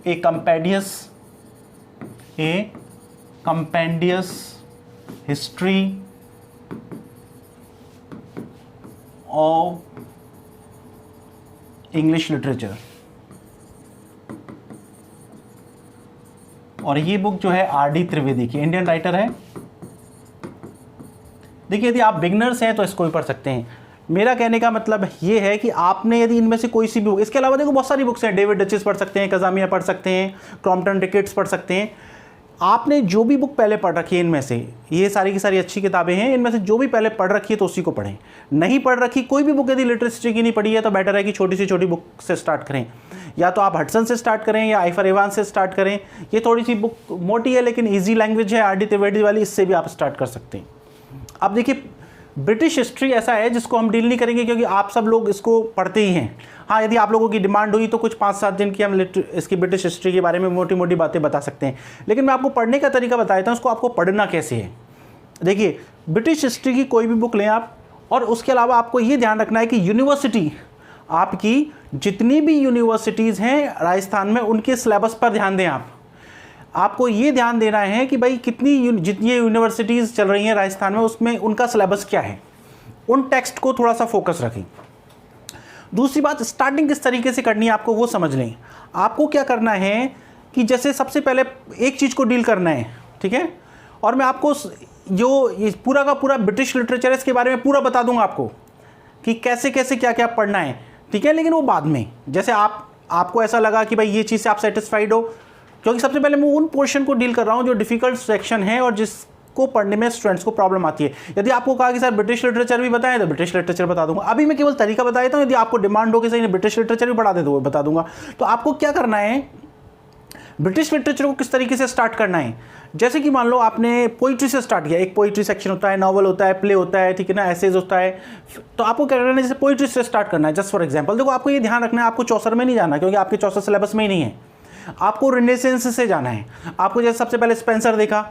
ए कंपेंडियस हिस्ट्री ऑफ इंग्लिश लिटरेचर। और ये बुक जो है RD त्रिवेदी की, इंडियन राइटर है। देखिए यदि आप बिगनर्स हैं तो इसको भी पढ़ सकते हैं। मेरा कहने का मतलब ये है कि आपने यदि इनमें से कोई सी भी बुक, इसके अलावा देखो बहुत सारी बुक्स हैं, डेविड डचेस पढ़ सकते हैं, कज़ामिया पढ़ सकते हैं, क्रॉम्पटन रिकेट्स पढ़ सकते हैं। आपने जो भी बुक पहले पढ़ रखी है इनमें से, ये सारी की सारी अच्छी किताबें हैं, इनमें से जो भी पहले पढ़ रखी है तो उसी को पढ़ें। नहीं पढ़ रखी कोई भी बुक यदि लिटरेचर की नहीं पढ़ी है तो बेटर है कि छोटी से छोटी बुक से स्टार्ट करें। या तो आप हडसन से स्टार्ट करें या आइफर एवांस से स्टार्ट करें। ये थोड़ी सी बुक मोटी है लेकिन ईजी लैंग्वेज है, RD त्रिवेदी वाली, इससे भी आप स्टार्ट कर सकते हैं। अब देखिए ब्रिटिश हिस्ट्री ऐसा है जिसको हम डील नहीं करेंगे क्योंकि आप सब लोग इसको पढ़ते ही हैं। हाँ, यदि आप लोगों की डिमांड हुई तो कुछ 5-7 दिन की हम इसकी ब्रिटिश हिस्ट्री के बारे में मोटी मोटी बातें बता सकते हैं, लेकिन मैं आपको पढ़ने का तरीका बता देता हूँ, उसको आपको पढ़ना कैसे है। देखिए ब्रिटिश हिस्ट्री की कोई भी बुक लें आप, और उसके अलावा आपको ये ध्यान रखना है कि यूनिवर्सिटी, आपकी जितनी भी यूनिवर्सिटीज़ हैं राजस्थान में, उनके सिलेबस पर ध्यान दें। आपको ये ध्यान देना है कि भाई जितनी यूनिवर्सिटीज़ चल रही हैं राजस्थान में उसमें उनका सिलेबस क्या है, उन टेक्स्ट को थोड़ा सा फोकस रखें। दूसरी बात, स्टार्टिंग किस तरीके से करनी है आपको वो समझ लें। आपको क्या करना है कि जैसे सबसे पहले एक चीज़ को डील करना है, ठीक है, और मैं आपको जो ये पूरा का पूरा ब्रिटिश लिटरेचर इसके बारे में पूरा बता दूंगा आपको कि कैसे कैसे क्या क्या पढ़ना है, ठीक है, लेकिन वो बाद में। जैसे आपको ऐसा लगा कि भाई ये चीज़ से आप सेटिस्फाइड हो, क्योंकि सबसे पहले मैं उन पोर्शन को डील कर रहा हूँ जो डिफ़िकल्ट सेक्शन है और जिसको पढ़ने में स्टूडेंट्स को प्रॉब्लम आती है। यदि आपको कहा कि सर ब्रिटिश लिटरेचर भी बताएं तो ब्रिटिश लिटरेचर बता दूंगा। अभी मैं केवल तरीका बता देता हूँ, यदि आपको डिमांड हो कि सही ब्रिटिश लिटरेचर भी पढ़ा दे तो वो बता दूंगा। तो आपको क्या करना है, ब्रिटिश लिटरेचर को किस तरीके से स्टार्ट करना है। जैसे कि मान लो आपने पोइट्री से स्टार्ट किया, एक पोइट्री सेक्शन होता है, नॉवल होता है, प्ले होता है, ठीक है ना, एसेज होता है, तो आपको क्या करना है, जैसे पोइट्री से स्टार्ट करना है। जस्ट फॉर एग्जांपल देखो, आपको ये ध्यान रखना है, आपको चौसर में नहीं जाना क्योंकि आपके चौसर सिलेबस में ही नहीं है, आपको रेनेसेंस से जाना है। आपको जैसे सबसे पहले स्पेंसर देखा,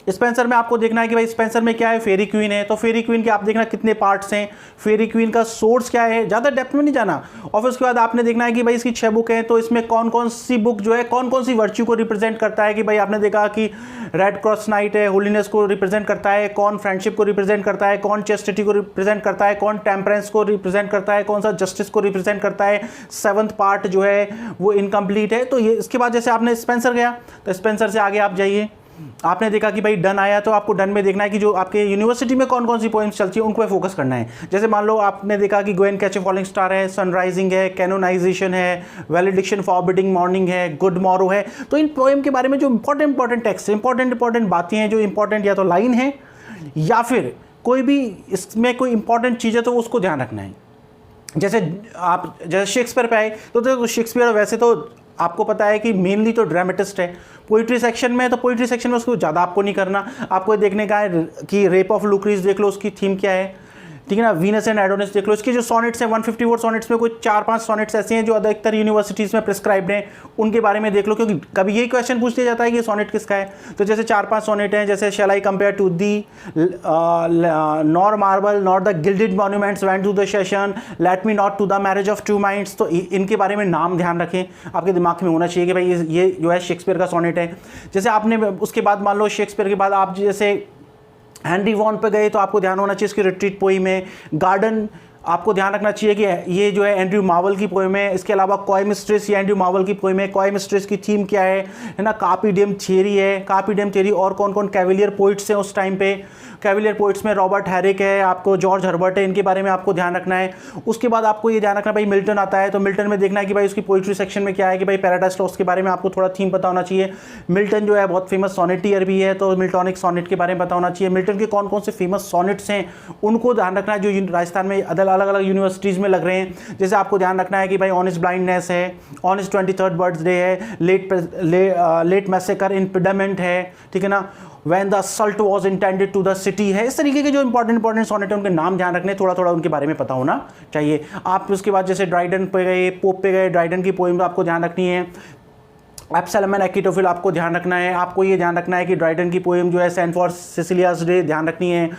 स्पेंसर में आपको देखना है कि भाई स्पेंसर में क्या है, फेरी क्वीन है, तो फेरी क्वीन के आप देखना कितने पार्ट्स हैं, फेरी क्वीन का सोर्स क्या है, ज़्यादा डेप्थ में नहीं जाना। और फिर उसके बाद आपने देखना है कि भाई इसकी 6 बुक हैं, तो इसमें कौन कौन सी बुक जो है कौन कौन सी वर्च्यू को रिप्रेजेंट करता है। कि भाई आपने देखा कि रेड क्रॉस नाइट है, होलीनेस को रिप्रेजेंट करता है, कौन फ्रेंडशिप को रिप्रेजेंट करता है, कौन चेस्टिटी को रिप्रेजेंट करता है, कौन टेम्परेंस को रिप्रेजेंट करता है, कौन सा जस्टिस को रिप्रेजेंट करता है, 7th पार्ट जो है वो इनकम्प्लीट है। तो ये इसके बाद जैसे आपने स्पेंसर गया तो स्पेंसर से आगे आप जाइए, आपने देखा कि भाई डन आया, तो आपको डन में देखना है कि जो आपके यूनिवर्सिटी में कौन कौन सी पोएम्स चलती है उनको फोकस करना है। जैसे मान लो आपने देखा कि go and catch a falling star है, सनराइजिंग है, कैनोनाइजेशन है, वैलिडिक्शन फॉरबिडिंग मॉर्निंग है, गुड मॉरो है। तो इन पोएम के बारे में जो इंपॉर्टेंट टेक्स्ट, इंपॉर्टेंट बातें हैं, जो इंपॉर्टेंट या तो लाइन है या फिर कोई भी इसमें कोई इंपॉर्टेंट चीज़ है तो उसको ध्यान रखना है। जैसे शेक्सपियर पे आए तो देखो शेक्सपियर वैसे तो आपको पता है कि मेनली तो ड्रामेटिस्ट है। पोइट्री सेक्शन में, तो पोइट्री सेक्शन में उसको ज़्यादा आपको नहीं करना, आपको देखने का है कि रेप ऑफ लुक्रीज देख लो, उसकी थीम क्या है, ठीक है ना, वीनस एंड एडोनिस देख लो। इसके जो सॉनेट्स हैं 154 सॉनेट्स में कोई 4-5 सॉनेट्स ऐसे हैं जो अधिकतर यूनिवर्सिटीज़ में प्रिस्क्राइब्ड हैं, उनके बारे में देख लो, क्योंकि कभी यही क्वेश्चन पूछ लिया जाता है कि ये सॉनेट किसका है। तो जैसे 4-5 सॉनेट हैं, जैसे shall I compare to thee nor marble not the gilded monuments when to the session, let me not to the marriage of true minds. तो इनके बारे में नाम ध्यान रखें, आपके दिमाग में होना चाहिए कि भाई ये जो है शेक्सपियर का सॉनेट है। जैसे आपने उसके बाद मान लो शेक्सपियर के बाद आप जैसे हेनरी वॉन पे गए तो आपको ध्यान होना चाहिए इसकी रिट्रीट पोइम है। गार्डन आपको ध्यान रखना चाहिए कि ये जो है एंड्रयू मार्वल की पोइम है। इसके अलावा कॉय मिस्ट्रेस, ये एंड्रयू मार्वल की पोइम है। कॉय मिस्ट्रेस की थीम क्या है ना, कार्पी डियम थियरी है, कार्पी डियम थियरी। और कौन कौन कैविलियर पोइट्स हैं उस टाइम पे, कैविलियर पोइट्स में रॉबर्ट हैरिक है, आपको जॉर्ज हर्बर्ट है, इनके बारे में आपको ध्यान रखना है। उसके बाद आपको ये ध्यान रखना भाई मिल्टन आता है तो मिल्टन में देखना है कि भाई उसकी पोइट्री सेक्शन में क्या है, कि भाई पैराडाइज लॉस्ट के बारे में आपको थोड़ा थीम पता होना चाहिए। मिल्टन जो है बहुत फेमस सोनेटियर भी है तो मिल्टॉनिक सोनेट के बारे में पता होना चाहिए। मिल्टन के कौन कौन से फेमस सोनेट्स हैं उनको ध्यान रखना है जो राजस्थान में अलग अलग यूनिवर्सिटीज़ में लग रहे हैं। जैसे आपको ध्यान रखना है कि भाई ऑन हिज ब्लाइंडनेस है, ऑन हिज 23rd बर्थडे है, लेट मैसेकर इन पिडामेंट है, ठीक है ना, When the assault was intended to the city है। इस तरीके के जो इंपॉर्टेंट सोनेट है उनके नाम ध्यान रखने, थोड़ा थोड़ा उनके बारे में पता होना चाहिए। आप उसके बाद जैसे ड्राइडन पे गए, पोप पे गए, ड्राइडन की पोइम आपको ध्यान रखनी है। एब्सैलम एंड एक्टोफिल आपको ध्यान रखना है। आपको ये ध्यान रखना है कि ड्राइडन की पोएम जो है सेंट फॉर सिसिलियास डे ध्यान रखनी है।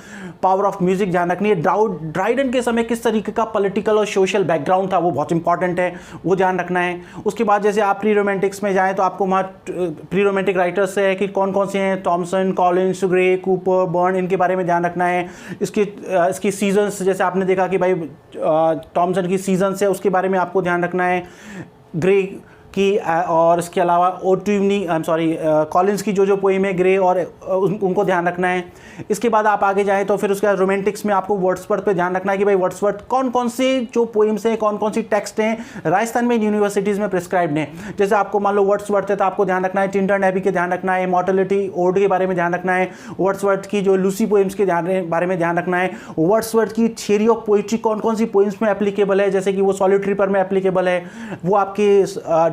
पावर ऑफ म्यूजिक ध्यान रखनी है। ड्राइडन के समय किस तरीके का पॉलिटिकल और सोशल बैकग्राउंड था वो बहुत इंपॉर्टेंट है, वो ध्यान रखना है। उसके बाद जैसे आप प्री रोमांटिक्स में जाएँ तो आपको वहाँ प्री रोमांटिक राइटर्स है कि कौन कौन से हैं, Thomson, Collins, Gray, Cowper, Burns, इनके बारे में ध्यान रखना है। इसकी सीजन्स, जैसे आपने देखा कि भाई थॉमसन की सीजन्स है, उसके बारे में आपको ध्यान रखना है। ग्रे की और इसके अलावा कॉलिंस की जो पोएम है ग्रे और उनको ध्यान रखना है। इसके बाद आप आगे जाएँ तो फिर उसके बाद रोमांटिक्स में आपको वर्ड्सवर्थ पे ध्यान रखना है कि भाई वर्ड्सवर्थ कौन कौन से जो पोएम्स हैं, कौन कौन सी टेक्स्ट हैं राजस्थान में यूनिवर्सिटीज़ में प्रिस्क्राइब्ड हैं। जैसे आपको मान लो वर्ड्सवर्थ है तो आपको ध्यान रखना है टिंटन एबी के ध्यान रखना है, मॉर्टलिटी ओड के बारे में ध्यान रखना है, वर्ड्सवर्थ की जो लूसी पोएम्स के बारे में ध्यान रखना है, वर्ड्सवर्थ की थियरी ऑफ पोइट्री कौन कौन सी पोएम्स में एप्लीकेबल है, जैसे कि वो सॉलिटरी पर में एप्लीकेबल है, वो आपके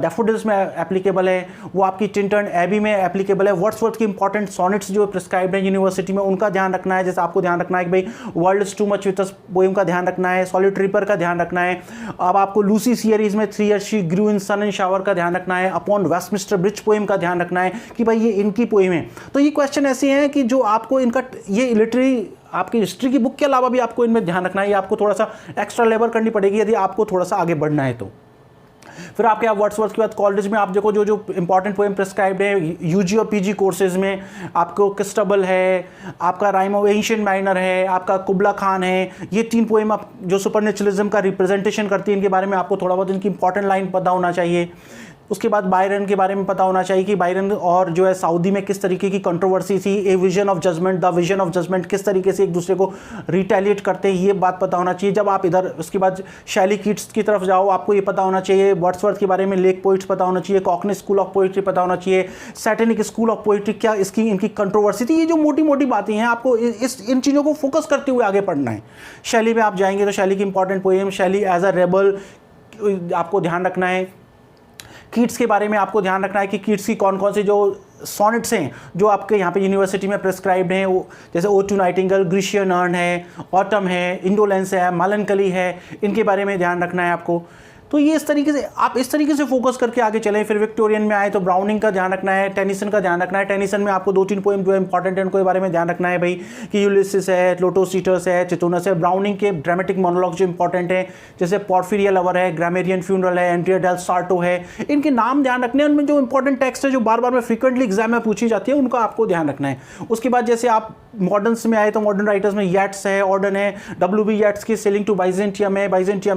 डैफोडिल्स में एप्लीकेबल है, वो आपकी टिंटन एबी में एप्लीकेबल है। वर्ड्सवर्थ की इंपॉर्टेंट सॉनेट्स जो प्रिस्क्राइब्ड है यूनिवर्सिटी में उनका ध्यान रखना है। जैसे आपको ध्यान रखना है कि भाई world is too much with us poem का ध्यान रखना है, सॉलिटरी पर का ध्यान रखना है। अब आपको लूसी सीरीज में 3 years she grew in sun and shower का ध्यान रखना है, अपॉन वेस्टमिंस्टर ब्रिज पोएम का ध्यान रखना है कि भाई ये इनकी पोएम है। तो ये क्वेश्चन ऐसे हैं कि जो आपको इनका ये लिटरेरी आपकी हिस्ट्री की बुक के अलावा भी आपको इनमें ध्यान रखना है। ये आपको थोड़ा सा एक्स्ट्रा लेबर करनी पड़ेगी यदि आपको थोड़ा सा आगे बढ़ना है तो। फिर आपके आप वर्ड्सवर्थ के बाद कॉलेज में आप देखो जो इंपॉर्टेंट पोएम प्रिस्क्राइब्ड है यूजी और पीजी कोर्सेज में, आपको किस्टबल है, आपका राइम ऑफ एंशिएंट माइनर है, आपका कुबला खान है। ये 3 पोएम आप जो सुपरनेचुरलिज्म का रिप्रेजेंटेशन करती है, इनके बारे में आपको थोड़ा बहुत इनकी इंपॉर्टेंट लाइन पता होना चाहिए। उसके बाद बायरन के बारे में पता होना चाहिए कि बायरन और जो है सऊदी में किस तरीके की कंट्रोवर्सी थी। A vision of judgement, the vision of judgement, किस तरीके से एक दूसरे को रिटेलिएट करते हैं, ये बात पता होना चाहिए। जब आप इधर उसके बाद शैली कीट्स की तरफ जाओ, आपको ये पता होना चाहिए। वर्ड्सवर्थ के बारे में लेक पोइट्स पता होना चाहिए, कॉकनी स्कूल ऑफ पोइट्री पता होना चाहिए, सैटेनिक स्कूल ऑफ पोइट्री क्या इनकी कंट्रोवर्सी थी। ये जो मोटी मोटी बातें हैं आपको इन चीज़ों को फोकस करते हुए आगे पढ़ना है। शैली में आप जाएंगे तो शैली की इंपॉर्टेंट पोएम शैली एज अ रेबल आपको ध्यान रखना है। कीट्स के बारे में आपको ध्यान रखना है कि कीट्स की कौन कौन से जो सॉनेट्स हैं जो आपके यहाँ पे यूनिवर्सिटी में प्रिस्क्राइब्ड हैं, वो जैसे ode to nightingale, Grecian urn है, ऑटम है, इंडोलेंस है, मेलनकली है, इनके बारे में ध्यान रखना है आपको। तो ये इस तरीके से आप इस तरीके से फोकस करके आगे चलें। फिर विक्टोरियन में आए तो ब्राउनिंग का ध्यान रखना है, टेनिसन का ध्यान रखना है। टेनिसन में आपको 2-3 पोएम जो है इंपॉर्टेंट है उनको बारे में ध्यान रखना है भाई कि यूलिसिस है, लोटोसीटस है, चितोनस है। ब्राउनिंग के ड्रामेटिक मोनोलॉग जो इंपॉर्टेंट है जैसे पोर्फिरिया लवर है, ग्रामेरियन फ्यूनरल है, एंड्रिया डेल सार्टो है, इनके नाम ध्यान रखने हैं। उनमें जो इंपॉर्टेंट टेक्स्ट है जो बार बार में फ्रीक्वेंटली एग्जाम में पूछी जाती है उनका आपको ध्यान रखना है। उसके बाद जैसे आप मॉडर्न्स में आए तो मॉडर्न राइटर्स में येट्स है, ऑर्डन है, W.B. येट्स की सेलिंग टू बाइजेंटियम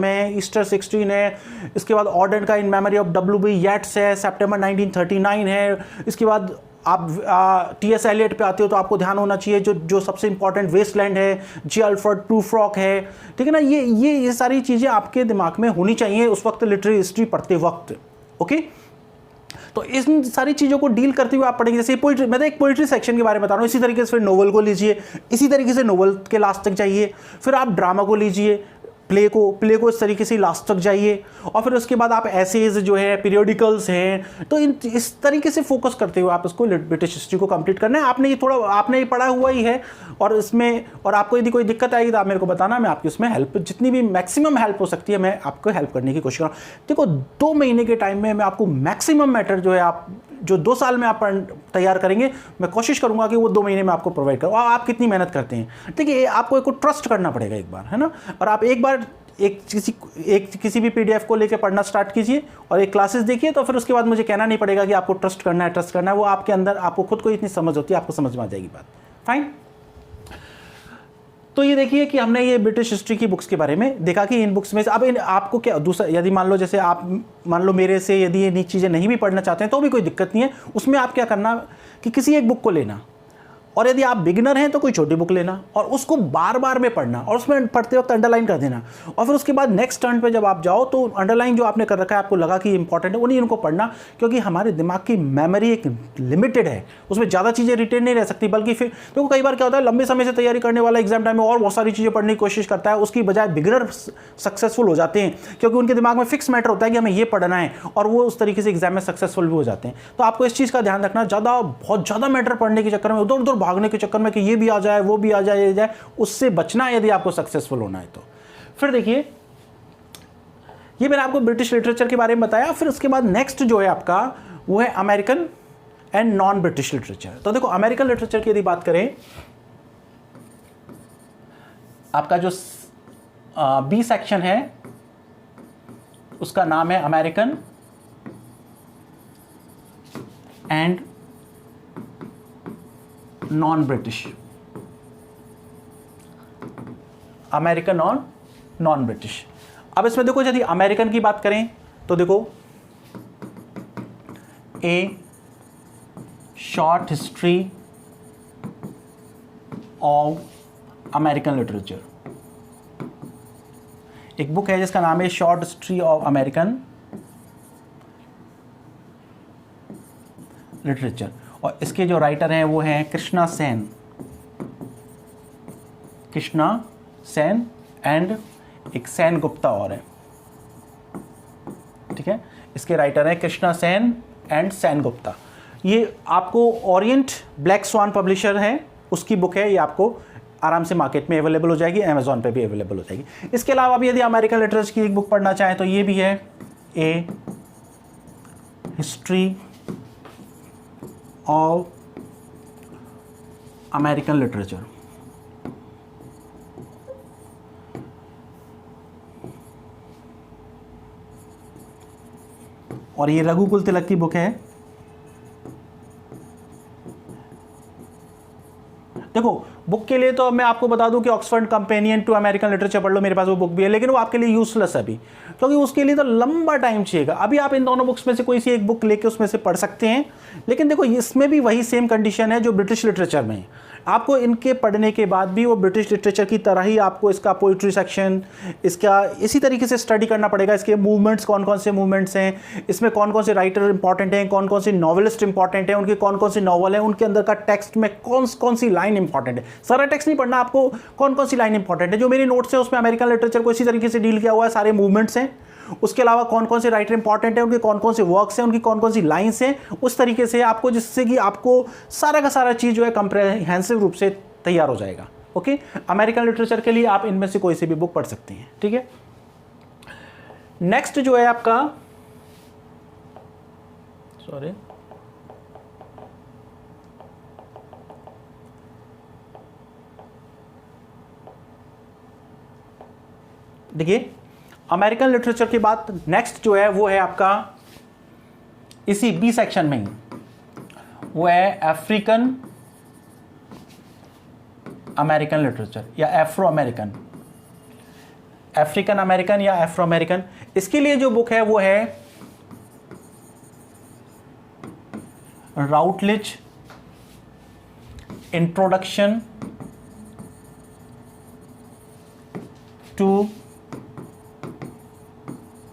है, ईस्टर 16 है। इसके बाद ऑर्डन का इन मेमोरी ऑफ W.B. येट्स है, सितंबर 1939 है। इसके बाद आप T.S. एलियट पे आते हो तो आपको ध्यान होना चाहिए जो सबसे इंपॉर्टेंट वेस्टलैंड है, J. अल्फ्रेड प्रूफ्रॉक है, ठीक है ना। ये सारी चीज़ें आपके दिमाग में होनी चाहिए उस वक्त लिटरेरी हिस्ट्री पढ़ते वक्त। ओके, तो इन सारी चीज़ों को डील करते हुए आप पढ़ेंगे। जैसे पोइट्री, मैं तो एक पोइट्री सेक्शन के बारे में बता रहा हूँ, इसी तरीके से फिर नोवेल को लीजिए, इसी तरीके से नोवेल के लास्ट तक जाइए, फिर आप ड्रामा को लीजिए, प्ले को इस तरीके से लास्ट तक जाइए, और फिर उसके बाद आप एसेज जो है, पीरियोडिकल्स हैं, तो इस तरीके से फोकस करते हुए आप इसको ब्रिटिश हिस्ट्री को कंप्लीट करना है। आपने ये पढ़ा हुआ ही है, और आपको यदि कोई दिक्कत आएगी तो आप मेरे को बताना, मैं आपकी उसमें हेल्प, जितनी भी मैक्सिमम हेल्प हो सकती है मैं आपको हेल्प करने की कोशिश करूँ। देखो 2 महीने के टाइम में मैं आपको मैक्सिमम मैटर जो है आप जो 2 साल में आप तैयार करेंगे, मैं कोशिश करूंगा कि वो 2 महीने में आपको प्रोवाइड करूँ। आप कितनी मेहनत करते हैं, देखिए आपको एक ट्रस्ट करना पड़ेगा एक बार, है ना। और आप एक बार किसी भी PDF को लेकर पढ़ना स्टार्ट कीजिए और एक क्लासेस देखिए, तो फिर उसके बाद मुझे कहना नहीं पड़ेगा कि आपको ट्रस्ट करना है। वो आपके अंदर आपको खुद को इतनी समझ होती है, आपको समझ में आ जाएगी बात। फाइन। तो ये देखिए कि हमने ये ब्रिटिश हिस्ट्री की बुक्स के बारे में देखा कि इन बुक्स में अब आपको क्या दूसरा, यदि मान लो जैसे आप मान लो मेरे से यदि ये चीज़ें नहीं भी पढ़ना चाहते हैं तो भी कोई दिक्कत नहीं है। उसमें आप क्या करना कि किसी एक बुक को लेना, और यदि आप बिगिनर हैं तो कोई छोटी बुक लेना और उसको बार बार में पढ़ना, और उसमें पढ़ते वक्त अंडरलाइन कर देना, और फिर उसके बाद नेक्स्ट टर्न पे जब आप जाओ तो अंडरलाइन जो आपने कर रखा है, आपको लगा कि इंपॉर्टेंट है, उन्हीं उनको पढ़ना, क्योंकि हमारे दिमाग की मेमोरी एक लिमिटेड है, उसमें ज़्यादा चीज़ें रिटेन नहीं रह सकती। बल्कि फिर देखो कई बार क्या होता है, लंबे समय से तैयारी करने वाला एग्जाम टाइम में और बहुत सारी चीज़ें पढ़ने की कोशिश करता है, उसकी बजाय बिगिनर सक्सेसफुल हो जाते हैं, क्योंकि उनके दिमाग में फिक्स मैटर होता है कि हमें ये पढ़ना है, और वो उस तरीके से एग्जाम में सक्सेसफुल भी हो जाते हैं। तो आपको इस चीज़ का ध्यान रखना, बहुत ज़्यादा मैटर पढ़ने के चक्कर में, उधर उधर भागने के चक्कर में कि ये भी आ जाए, वो भी आ जाए, ये जाए, उससे बचना है यदि आपको सक्सेसफुल होना है तो। फिर देखिए ये मैंने आपको ब्रिटिश लिटरेचर के बारे में बताया। फिर उसके बाद नेक्स्ट जो है आपका वो है American and non British literature. तो देखो अमेरिकन लिटरेचर की यदि बात करें, आपका जो बी सेक्शन है उसका नाम है American and non British, American और नॉन ब्रिटिश। अब इसमें देखो यदि अमेरिकन की बात करें तो देखो ए short history of American literature, एक बुक है जिसका नाम है short history of American literature, और इसके जो राइटर हैं वो हैं कृष्णा सेन एंड एक सेन गुप्ता और है, ठीक है। इसके राइटर हैं कृष्णा सेन एंड सेन गुप्ता। ये आपको ओरिएंट ब्लैक स्वान पब्लिशर है, उसकी बुक है, ये आपको आराम से मार्केट में अवेलेबल हो जाएगी, अमेजोन पे भी अवेलेबल हो जाएगी। इसके अलावा भी यदि अमेरिकन लिटरेचर की एक बुक पढ़ना चाहें तो ये भी है a history of American literature. और ये रघुकुल तिलक की बुक है। देखो बुक के लिए तो मैं आपको बता दूं कि Oxford companion to American literature पढ़ लो, मेरे पास वो बुक भी है, लेकिन वो आपके लिए यूजलेस है अभी, क्योंकि उसके लिए तो लंबा टाइम चाहिएगा। अभी आप इन दोनों बुक्स में से कोई सी एक बुक लेके उसमें से पढ़ सकते हैं, लेकिन देखो इसमें भी वही सेम कंडीशन है जो ब्रिटिश लिटरेचर में है। आपको इनके पढ़ने के बाद भी वो ब्रिटिश लिटरेचर की तरह ही आपको इसका पोइट्री सेक्शन, इसका इसी तरीके से स्टडी करना पड़ेगा। इसके मूवमेंट्स कौन कौन से मूवमेंट्स हैं, इसमें कौन कौन से राइटर इंपॉर्टेंट हैं, कौन कौन से नॉवेलिस्ट इंपॉर्टेंट हैं, उनके कौन कौन से नॉवल हैं, उनके अंदर का टेक्स्ट में कौन कौन सी लाइन इंपॉर्टेंट है। सारा टेक्स्ट नहीं पढ़ना आपको, कौन कौन सी लाइन इंपॉर्टेंट है। जो मेरी नोट्स है उसमें अमेरिकन लिटरेचर को इसी तरीके से डील किया हुआ है, सारे मूवमेंट्स हैं। उसके अलावा कौन कौन से राइटर इंपॉर्टेंट है, उनके कौन कौन से वर्क्स हैं, उनकी कौन कौन सी लाइन्स हैं, उस तरीके से आपको, जिससे कि आपको सारा का सारा चीज़ जो है कंप्रेहेंसिव रूप से तैयार हो जाएगा। ओके, अमेरिकन लिटरेचर के लिए आप इनमें से कोई सी भी बुक पढ़ सकते हैं, ठीक है। नेक्स्ट जो है आपका, सॉरी, देखिए अमेरिकन लिटरेचर के बाद नेक्स्ट जो है वो है आपका इसी बी सेक्शन में ही, वो है अफ्रीकन अमेरिकन लिटरेचर या एफ्रो अमेरिकन, अफ्रीकन अमेरिकन या एफ्रो अमेरिकन। इसके लिए जो बुक है वो है Routledge introduction to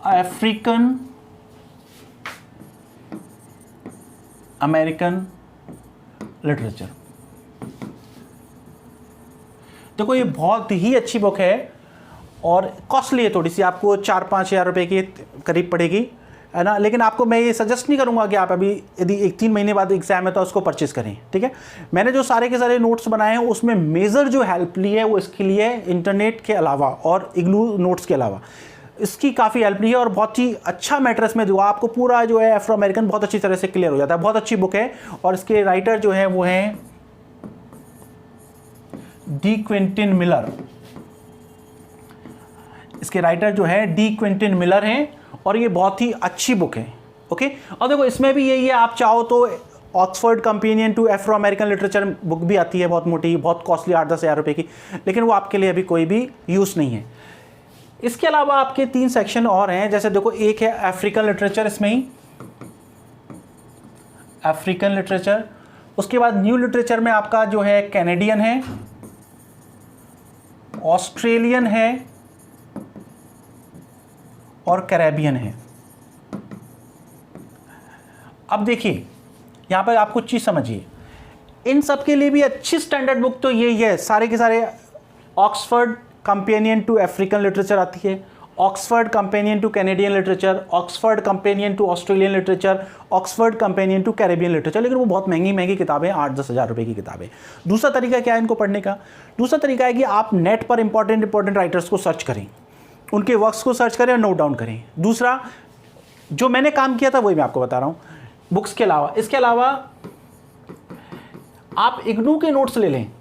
African American literature. देखो ये बहुत ही अच्छी बुक है और कॉस्टली है थोड़ी सी, आपको 4-5 हज़ार रुपये के करीब पड़ेगी, है ना। लेकिन आपको मैं ये सजेस्ट नहीं करूंगा कि आप अभी यदि 1-3 महीने बाद एग्जाम है तो उसको परचेज करें, ठीक है। मैंने जो सारे के सारे नोट्स बनाए हैं उसमें मेजर जो हेल्प ली है वो इसके लिए इंटरनेट के अलावा और इग्नू नोट्स के अलावा इसकी काफ़ी हेल्प ली है, और बहुत ही अच्छा मैटर इसमें जो आपको पूरा जो है एफ्रो अमेरिकन बहुत अच्छी तरह से क्लियर हो जाता है। बहुत अच्छी बुक है और इसके राइटर जो है वो हैं डी क्विंटिन मिलर। इसके राइटर जो है डी क्विंटिन मिलर हैं और ये बहुत ही अच्छी बुक है। ओके, और देखो इसमें भी यही है, आप चाहो तो Oxford companion to Afro American literature book भी आती है, बहुत मोटी, बहुत कॉस्टली, 8-10 हज़ार रुपये की, लेकिन वो आपके लिए अभी कोई भी यूज़ नहीं है। इसके अलावा आपके 3 सेक्शन और हैं, जैसे देखो एक है अफ्रीकन लिटरेचर, इसमें ही अफ्रीकन लिटरेचर। उसके बाद न्यू लिटरेचर में आपका जो है कैनेडियन है, ऑस्ट्रेलियन है और कैरेबियन है। अब देखिए यहां पर आप कुछ चीज समझिए, इन सब के लिए भी अच्छी स्टैंडर्ड बुक तो यही है, सारे के सारे Oxford companion to African literature आती है, Oxford companion to Canadian literature, Oxford companion to Australian literature, Oxford companion to Caribbean literature, लेकिन वो बहुत महंगी महंगी किताबें, 8-10 हज़ार रुपये की किताबें। दूसरा तरीका क्या है इनको पढ़ने का? दूसरा तरीका है कि आप नेट पर इंपॉर्टेंट राइटर्स को सर्च करें, उनके वर्क्स को सर्च करें और नोट डाउन करें। दूसरा जो मैंने काम किया था वही मैं आपको बता रहा हूँ, बुक्स के अलावा, इसके अलावा आप इग्नू के नोट्स ले लें।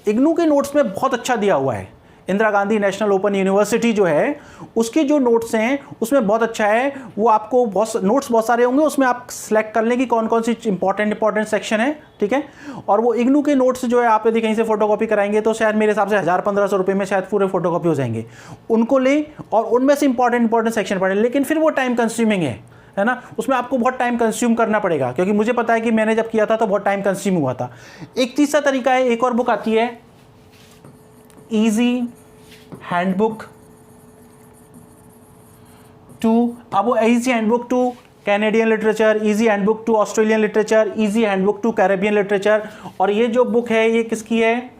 इग्नू के नोट्स में बहुत अच्छा दिया हुआ है। Indira Gandhi national open university जो है उसके जो नोट्स हैं उसमें बहुत अच्छा है। वो आपको नोट्स बहुत सारे होंगे, उसमें आप सेलेक्ट कर लें कि कौन कौन सी इंपॉर्टेंट सेक्शन है, ठीक है। और वो इग्नू के नोट्स जो है आप यदि कहीं से फोटोकॉपी कराएंगे तो शायद मेरे हिसाब से 1000-1500 रुपये में शायद पूरे फोटोकॉपी हो जाएंगे। उनको लें और उनमें से इंपॉर्टेंट सेक्शन पढ़ें, लेकिन फिर वो टाइम कंज्यूमिंग है ना, उसमें आपको बहुत टाइम कंज्यूम करना पड़ेगा, क्योंकि मुझे पता है कि मैंने जब किया था तो बहुत टाइम कंज्यूम हुआ था। एक तीसरा तरीका है, एक और बुक आती है इजी हैंडबुक टू। अब वो easy handbook to Canadian literature, easy handbook to Australian literature, easy handbook to Caribbean literature, और ये जो बुक है ये किसकी है,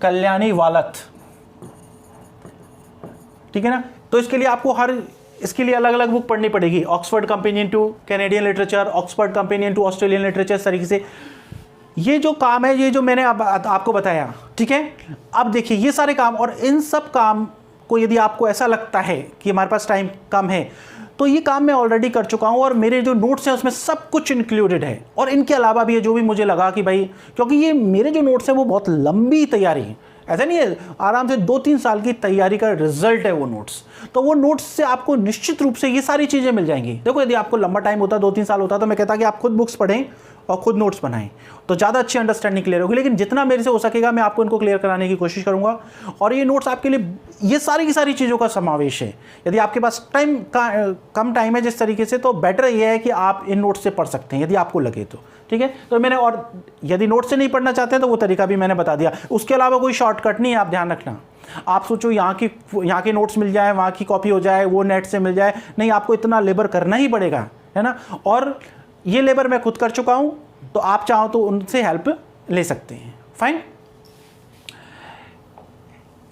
कल्याणी वालथ, ठीक है ना। तो इसके लिए आपको इसके लिए अलग अलग बुक पढ़नी पड़ेगी, Oxford companion to Canadian literature, Oxford companion to Australian literature, इस तरीके से। ये जो काम है, ये जो मैंने अब आपको बताया, ठीक है। अब देखिए ये सारे काम, और इन सब काम को यदि आपको ऐसा लगता है कि हमारे पास टाइम कम है, तो ये काम मैं ऑलरेडी कर चुका हूँ और मेरे जो नोट्स हैं उसमें सब कुछ इंक्लूडेड है। और इनके अलावा भी है जो भी मुझे लगा कि भाई, क्योंकि ये मेरे जो नोट्स हैं वो बहुत लंबी तैयारी है, ऐसा नहीं है, आराम से 2-3 साल की तैयारी का रिजल्ट है वो नोट्स। तो वो नोट्स से आपको निश्चित रूप से ये सारी चीज़ें मिल जाएंगी। देखो यदि आपको लंबा टाइम होता, 2-3 साल होता, तो मैं कहता कि आप खुद बुक्स पढ़ें और खुद नोट्स बनाएं, तो ज़्यादा अच्छी अंडरस्टैंडिंग क्लियर होगी। लेकिन जितना मेरे से हो सकेगा मैं आपको इनको क्लियर कराने की कोशिश करूंगा। और ये नोट्स आपके लिए ये सारी की सारी चीज़ों का समावेश है। यदि आपके पास कम टाइम है जिस तरीके से, तो बेटर ये है कि आप इन नोट्स से पढ़ सकते हैं यदि आपको लगे तो, ठीक है। तो मैंने, और यदि नोट्स से नहीं पढ़ना चाहते हैं तो वो तरीका भी मैंने बता दिया। उसके अलावा कोई शॉर्टकट नहीं है, आप ध्यान रखना। आप सोचो यहाँ के नोट्स मिल जाए, वहाँ की कॉपी हो जाए, वो नेट से मिल जाए, नहीं, आपको इतना लेबर करना ही पड़ेगा, है ना। और ये लेबर मैं खुद कर चुका हूँ, तो आप चाहो तो उनसे हेल्प ले सकते हैं। फाइन।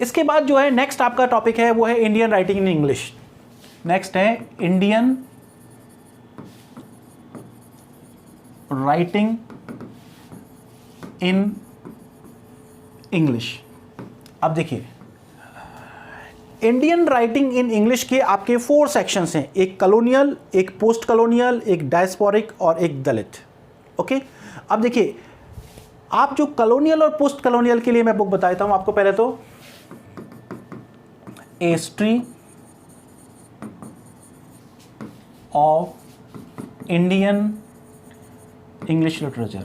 इसके बाद जो है नेक्स्ट आपका टॉपिक है वो है Indian writing in English. Next है इंडियन राइटिंग इन इंग्लिश। अब देखिए, इंडियन राइटिंग इन इंग्लिश के आपके 4 सेक्शंस हैं, एक कॉलोनियल, एक पोस्ट कॉलोनियल, एक डायस्पोरिक और एक दलित। ओके। अब देखिए, आप जो कॉलोनियल और पोस्ट कॉलोनियल के लिए मैं बुक बताता हूं आपको, पहले तो a history of Indian English literature.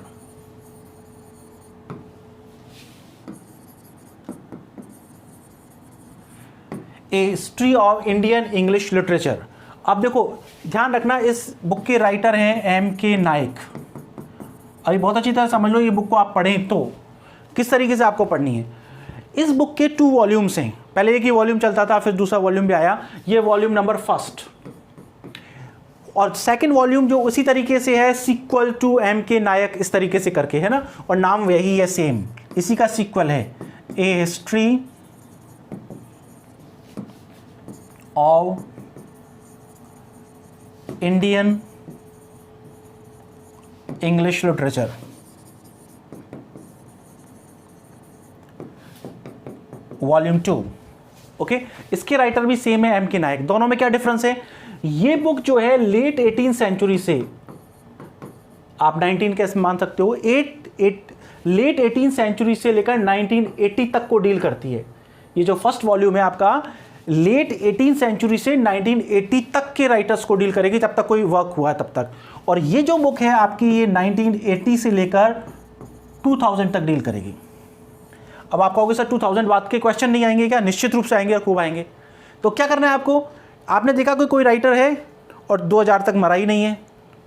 A history of Indian English literature. अब देखो ध्यान रखना, इस बुक के राइटर हैं M.K. नायक। अभी बहुत अच्छी तरह समझ लो, ये बुक को आप पढ़ें तो किस तरीके से आपको पढ़नी है। इस बुक के 2 वॉल्यूम्स हैं, पहले एक ही वॉल्यूम चलता था, फिर दूसरा वॉल्यूम भी आया, ये वॉल्यूम नंबर 1 और सेकंड वॉल्यूम जो उसी तरीके से है, सीक्वल टू M.K. नायक, इस तरीके से करके, है ना, और नाम वही है, सेम, इसी का सीक्वल है, a history of Indian English literature. Volume 2। Okay. इसके राइटर भी सेम है, M.K. नायक। दोनों में क्या डिफरेंस है, ये बुक जो है लेट 18th सेंचुरी से, आप 19 कैसे मान सकते हो, लेट 18th सेंचुरी से लेकर 1980 तक को डील करती है। ये जो फर्स्ट वॉल्यूम है आपका, लेट 18th सेंचुरी से 1980 तक के राइटर्स को डील करेगी, तब तक कोई वर्क हुआ है तब तक। और ये जो बुक है आपकी, ये 1980 से लेकर 2000 तक डील करेगी। अब आप कहोगे सर 2000 बाद के क्वेश्चन नहीं आएंगे क्या? निश्चित रूप से आएंगे और खूब आएंगे। तो क्या करना है आपको, आपने देखा कोई राइटर है और 2000 तक मरा ही नहीं है,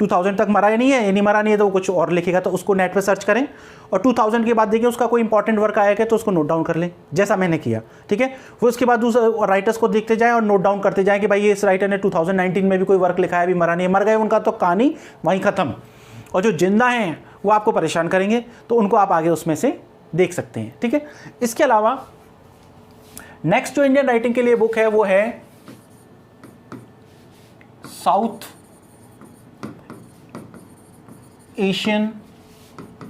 2000 तक मरा ही नहीं है, ये नहीं मरा नहीं है, तो वो कुछ और लिखेगा, तो उसको नेट पे सर्च करें और 2000 के बाद देखिए उसका कोई इंपॉर्टेंट वर्क आएगा तो उसको नोट डाउन कर लें, जैसा मैंने किया, ठीक है। फिर उसके बाद दूसरे राइटर्स को देखते जाएं और नोट डाउन करते जाएं कि भाई ये इस राइटर ने 2019 में भी कोई वर्क लिखा है, अभी मरा नहीं है, मर गए उनका तो कहानी वहीं ख़त्म। और जो जिंदा हैं वो आपको परेशान करेंगे, तो उनको आप आगे उसमें से देख सकते हैं, ठीक है। इसके अलावा नेक्स्ट जो इंडियन राइटिंग के लिए बुक है वो है साउथ एशियन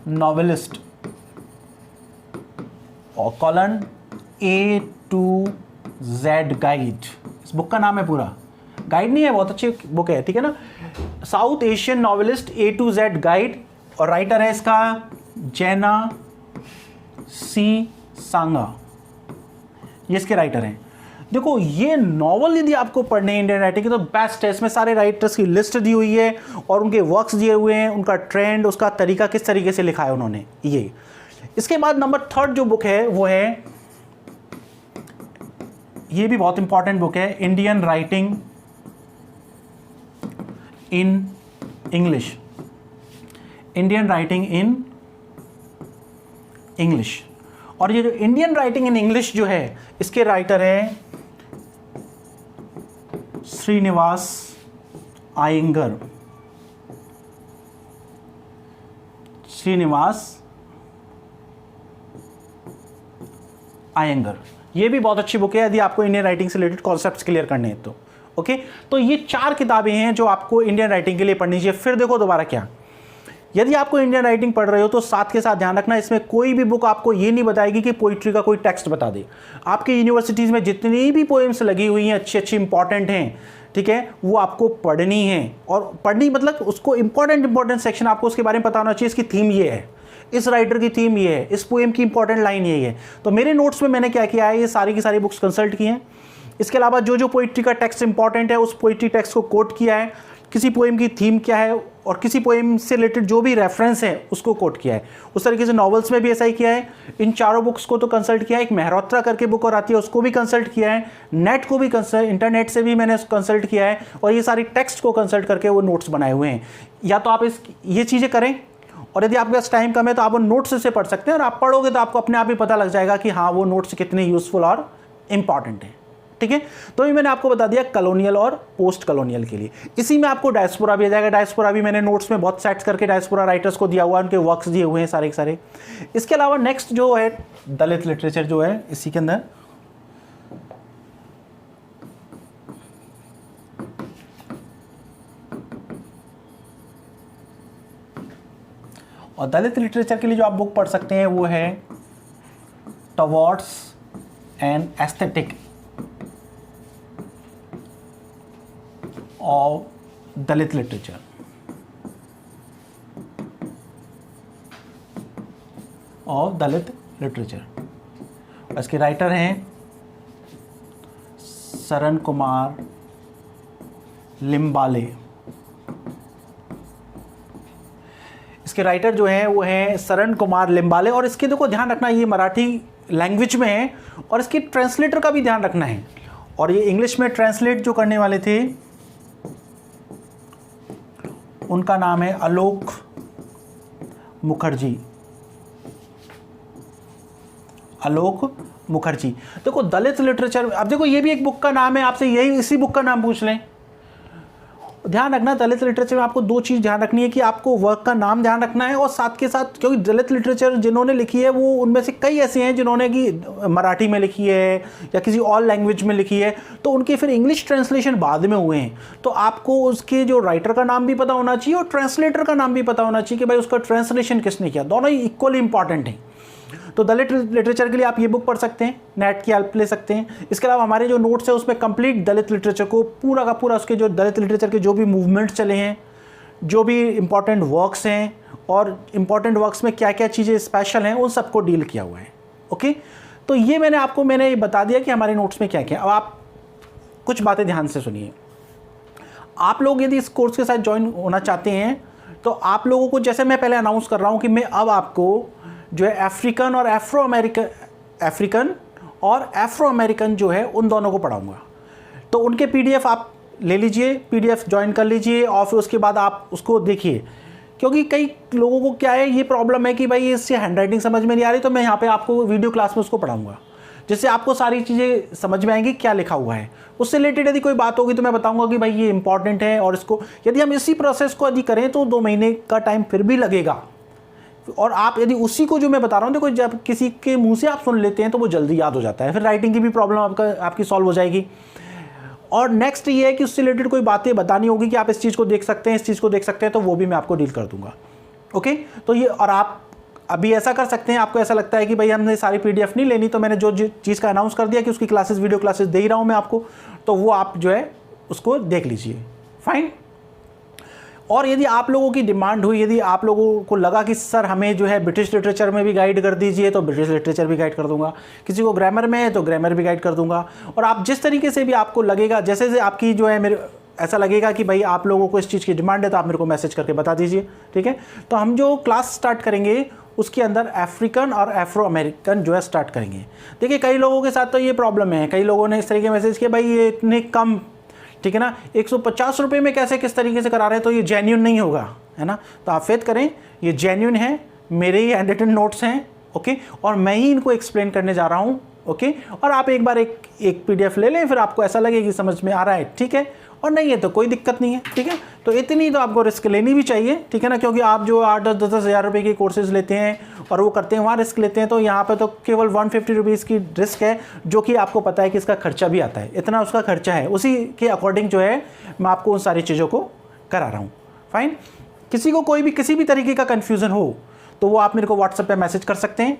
नॉवेलिस्ट और colon A to Z guide, इस बुक का नाम है पूरा। गाइड नहीं है, बहुत अच्छी बुक है, ठीक है ना। South Asian novelist A to Z guide, और राइटर है इसका जेना सी सांगा, ये इसके राइटर हैं। देखो ये नॉवल यदि आपको पढ़ने इंडियन राइटिंग की तो बेस्ट है, इसमें सारे राइटर्स की लिस्ट दी हुई है और उनके वर्क्स दिए हुए हैं, उनका ट्रेंड, उसका तरीका किस तरीके से लिखा है उन्होंने ये। इसके बाद नंबर 3 जो बुक है वो है, ये भी बहुत इंपॉर्टेंट बुक है, Indian writing in English, Indian writing in English. और ये जो इंडियन राइटिंग इन इंग्लिश जो है, इसके राइटर हैं श्रीनिवास आयंगर, श्रीनिवास आयंगर। ये भी बहुत अच्छी बुक है यदि आपको इंडियन राइटिंग से रिलेटेड कॉन्सेप्ट्स क्लियर करने हैं तो। ओके, तो ये 4 किताबें हैं जो आपको इंडियन राइटिंग के लिए पढ़नी चाहिए। फिर देखो दोबारा क्या, यदि आपको इंडियन राइटिंग पढ़ रहे हो तो साथ के साथ ध्यान रखना, इसमें कोई भी बुक आपको ये नहीं बताएगी कि पोइट्री का कोई टेक्स्ट बता दे। आपकी यूनिवर्सिटीज़ में जितनी भी पोएम्स लगी हुई हैं अच्छी अच्छी इंपॉर्टेंट हैं, ठीक है, वो आपको पढ़नी है। और पढ़नी मतलब उसको इंपॉर्टेंट सेक्शन आपको उसके बारे में पता होना चाहिए, इसकी थीम ये है, इस राइटर की थीम ये है, इस पोएम की इंपॉर्टेंट लाइन यही है। तो मेरे नोट्स में मैंने क्या किया है, ये सारी की सारी बुक्स कंसल्ट की हैं। इसके अलावा जो जो पोइट्री का टेक्स्ट इंपॉर्टेंट है उस पोइट्री टेक्स्ट को कोट किया है, किसी पोएम की थीम क्या है और किसी पोएम से रिलेटेड जो भी रेफरेंस है उसको कोट किया है। उस तरीके से नॉवेल्स में भी ऐसा ही किया है। इन चारों बुक्स को तो कंसल्ट किया है, एक मेहरोत्रा करके बुक और आती है उसको भी कंसल्ट किया है, नेट को भी कंसल्ट, इंटरनेट से भी मैंने कंसल्ट किया है, और ये सारी टेक्स्ट को कंसल्ट करके वो नोट्स बनाए हुए हैं। या तो आप ये चीज़ें करें, और यदि आपके पास टाइम कम है तो आप वो नोट्स से पढ़ सकते हैं, और आप पढ़ोगे तो आपको अपने आप ही पता लग जाएगा कि हाँ वो नोट्स कितने यूजफुल और इंपॉर्टेंट है, ठीक है। तो ये मैंने आपको बता दिया कॉलोनियल और पोस्ट कॉलोनियल के लिए। इसी में आपको डायस्पोरा भी आ जाएगा। डायस्पोरा भी मैंने नोट्स में बहुत सेट्स करके डायस्पोरा राइटर्स को दिया हुआ है, उनके वर्क्स दिए हुए हैं सारे के सारे। इसके अलावा नेक्स्ट जो है दलित लिटरेचर जो है इसी के अंदर, और दलित लिटरेचर के लिए जो आप बुक पढ़ सकते हैं वो है towards an aesthetic of Dalit literature, of Dalit literature. इसके राइटर हैं सरन कुमार लिम्बाले। इसके राइटर जो हैं वो हैं सरन कुमार लिम्बाले। और इसके देखो ध्यान रखना, ये मराठी लैंग्वेज में है और इसके ट्रांसलेटर का भी ध्यान रखना है। और ये इंग्लिश में ट्रांसलेट जो करने वाले थे उनका नाम है आलोक मुखर्जी, आलोक मुखर्जी। देखो दलित लिटरेचर, अब देखो ये भी एक बुक का नाम है, आपसे यही इसी बुक का नाम पूछ लें। ध्यान रखना दलित लिटरेचर में आपको 2 चीज़ ध्यान रखनी है कि आपको वर्क का नाम ध्यान रखना है, और साथ के साथ क्योंकि दलित लिटरेचर जिन्होंने लिखी है वो उनमें से कई ऐसे हैं जिन्होंने कि मराठी में लिखी है या किसी और लैंग्वेज में लिखी है, तो उनके फिर इंग्लिश ट्रांसलेशन बाद में हुए हैं। तो आपको उसके जो राइटर का नाम भी पता होना चाहिए और ट्रांसलेटर का नाम भी पता होना चाहिए कि भाई उसका ट्रांसलेशन किसने किया। दोनों ही इक्वली इंपॉर्टेंट हैं। तो दलित लिटरेचर के लिए आप ये बुक पढ़ सकते हैं, नेट की हेल्प ले सकते हैं। इसके अलावा हमारे जो नोट्स है उसमें कंप्लीट दलित लिटरेचर को पूरा का पूरा, उसके जो दलित लिटरेचर के जो भी मूवमेंट चले हैं, जो भी इंपॉर्टेंट वर्क्स हैं और इंपॉर्टेंट वर्क्स में क्या क्या चीज़ें स्पेशल हैं, उन सबको डील किया हुआ है। ओके, तो ये मैंने बता दिया कि हमारे नोट्स में क्या क्या। अब आप कुछ बातें ध्यान से सुनिए। आप लोग यदि इस कोर्स के साथ ज्वाइन होना चाहते हैं तो आप लोगों को, जैसे मैं पहले अनाउंस कर रहा हूँ कि मैं अब आपको जो है अफ्रीकन और एफ्रो अमेरिकन जो है उन दोनों को पढ़ाऊंगा। तो उनके पीडीएफ आप ले लीजिए, पीडीएफ ज्वाइन कर लीजिए और फिर उसके बाद आप उसको देखिए। क्योंकि कई लोगों को क्या है, ये प्रॉब्लम है कि भाई इससे हैंडराइटिंग समझ में नहीं आ रही, तो मैं यहाँ पे आपको वीडियो क्लास में उसको पढ़ाऊंगा, जिससे आपको सारी चीज़ें समझ में आएंगी क्या लिखा हुआ है। उससे रिलेटेड यदि कोई बात होगी तो मैं बताऊंगा कि भाई ये इंपॉर्टेंट है, और इसको यदि हम इसी प्रोसेस को यदि करें तो 2 महीने का टाइम फिर भी लगेगा। और आप यदि उसी को जो मैं बता रहा हूँ, देखो जब किसी के मुंह से आप सुन लेते हैं तो वो जल्दी याद हो जाता है, फिर राइटिंग की भी प्रॉब्लम आपकी सॉल्व हो जाएगी। और नेक्स्ट ये है कि उससे रिलेटेड कोई बातें बतानी होगी कि आप इस चीज़ को देख सकते हैं, इस चीज़ को देख सकते हैं, तो वो भी मैं आपको डील कर दूंगा। ओके, तो ये, और आप अभी ऐसा कर सकते हैं, आपको ऐसा लगता है कि भाई हमने सारी पीडीएफ नहीं लेनी, तो मैंने जो चीज़ का अनाउंस कर दिया कि उसकी क्लासेस, वीडियो क्लासेस दे ही रहा हूँ मैं आपको, तो वो आप जो है उसको देख लीजिए। फाइन। और यदि आप लोगों की डिमांड हुई, यदि आप लोगों को लगा कि सर हमें जो है ब्रिटिश लिटरेचर में भी गाइड कर दीजिए, तो ब्रिटिश लिटरेचर भी गाइड कर दूंगा। किसी को ग्रामर में है तो ग्रामर भी गाइड कर दूंगा। और आप जिस तरीके से भी आपको लगेगा, जैसे जैसे आपकी जो है मेरे ऐसा लगेगा कि भाई आप लोगों को इस चीज़ की डिमांड है, तो आप मेरे को मैसेज करके बता दीजिए, ठीक है। तो हम जो क्लास स्टार्ट करेंगे उसके अंदर अफ्रीकन और एफ्रो अमेरिकन जो है स्टार्ट करेंगे। देखिए कई लोगों के साथ तो ये प्रॉब्लम है, कई लोगों ने इस तरीके मैसेज किया भाई ये इतने कम, ठीक है ना, 150 रुपये में कैसे किस तरीके से करा रहे हैं, तो ये जेन्युइन नहीं होगा, है ना। तो आप फेथ करें, ये जेन्युइन है, मेरे ही हैंड रिटन नोट्स हैं, ओके, और मैं ही इनको एक्सप्लेन करने जा रहा हूँ, ओके। और आप एक बार एक PDF ले लें, फिर आपको ऐसा लगे कि समझ में आ रहा है, ठीक है, और नहीं है तो कोई दिक्कत नहीं है, ठीक है। तो इतनी तो आपको रिस्क लेनी भी चाहिए, ठीक है ना, क्योंकि आप जो 8-10 हज़ार रुपये की कोर्सेज लेते हैं और वो करते हैं, वहाँ रिस्क लेते हैं, तो यहाँ पे तो केवल 150 रुपीज़ की रिस्क है, जो कि आपको पता है कि इसका खर्चा भी आता है, इतना उसका खर्चा है, उसी के अकॉर्डिंग जो है मैं आपको उन सारी चीज़ों को करा रहा हूँ। फाइन। किसी को कोई भी किसी भी तरीके का कन्फ्यूज़न हो तो वो आप मेरे को व्हाट्सएप पर मैसेज कर सकते हैं।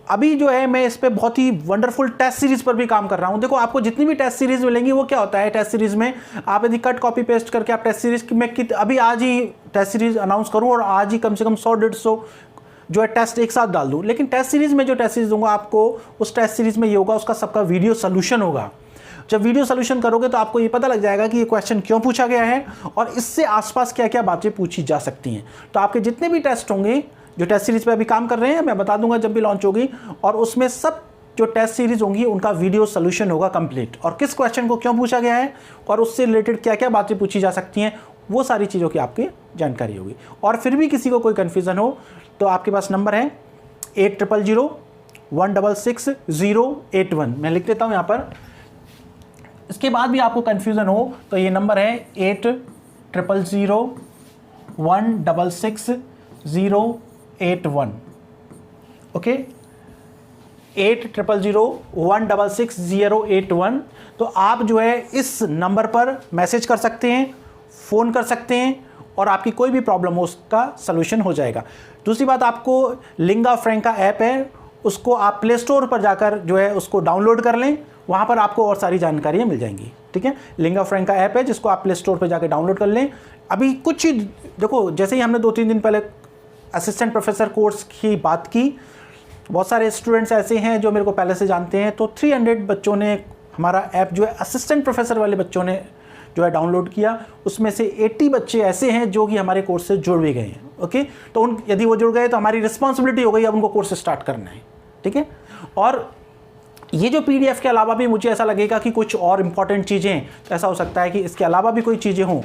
अभी जो है मैं इस पे बहुत ही वंडरफुल टेस्ट सीरीज़ पर भी काम कर रहा हूँ। देखो आपको जितनी भी टेस्ट सीरीज़ मिलेंगी, वो क्या होता है टेस्ट सीरीज़ में, आप यदि कट कॉपी पेस्ट करके आप टेस्ट सीरीज़ में अभी आज ही टेस्ट सीरीज़ अनाउंस करूँ और आज ही कम से कम 100-150 जो है टेस्ट एक साथ डाल दूँ, लेकिन टेस्ट सीरीज़ में जो टेस्ट सीरीज़ दूंगा आपको, उस टेस्ट सीरीज़ में ये होगा, उसका सबका वीडियो सोल्यूशन होगा। जब वीडियो सोल्यूशन करोगे तो आपको ये पता लग जाएगा कि ये क्वेश्चन क्यों पूछा गया है और इससे आसपास क्या क्या बातें पूछी जा सकती हैं। तो आपके जितने भी टेस्ट होंगे, जो टेस्ट सीरीज़ पे अभी काम कर रहे हैं, मैं बता दूंगा जब भी लॉन्च होगी, और उसमें सब जो टेस्ट सीरीज़ होंगी उनका वीडियो सोल्यूशन होगा कंप्लीट, और किस क्वेश्चन को क्यों पूछा गया है और उससे रिलेटेड क्या क्या बातें पूछी जा सकती हैं, वो सारी चीज़ों की आपकी जानकारी होगी। और फिर भी किसी को कोई कन्फ्यूज़न हो तो आपके पास नंबर है 8001666081, मैं लिख देता हूँ यहाँ पर। इसके बाद भी आपको कन्फ्यूज़न हो तो ये नंबर है 8001666081, ओके, 8001666081। तो आप जो है इस नंबर पर मैसेज कर सकते हैं, फ़ोन कर सकते हैं, और आपकी कोई भी प्रॉब्लम हो उसका सलूशन हो जाएगा। दूसरी बात, आपको लिंगा फ्रैंका ऐप है, उसको आप प्ले स्टोर पर जाकर जो है उसको डाउनलोड कर लें, वहाँ पर आपको और सारी जानकारियाँ मिल जाएंगी, ठीक है। लिंगा फ्रैंका ऐप है जिसको आप प्ले स्टोर पर जाकर डाउनलोड कर लें। अभी कुछ ही देखो, जैसे ही हमने 2-3 दिन पहले असिस्टेंट प्रोफेसर कोर्स की बात की, बहुत सारे स्टूडेंट्स ऐसे हैं जो मेरे को पहले से जानते हैं, तो 300 बच्चों ने हमारा ऐप जो है असिस्टेंट प्रोफेसर वाले बच्चों ने जो है डाउनलोड किया। उसमें से 80 बच्चे ऐसे हैं जो कि हमारे कोर्स से जुड़ भी गए हैं, ओके। तो यदि वो जुड़ गए तो हमारी रिस्पॉन्सिबिलिटी हो गई अब उनको कोर्स स्टार्ट करना है, ठीक है। और ये जो PDF के अलावा भी मुझे ऐसा लगेगा कि कुछ और इंपॉर्टेंट चीज़ें, ऐसा हो सकता है कि इसके अलावा भी कोई चीज़ें हों,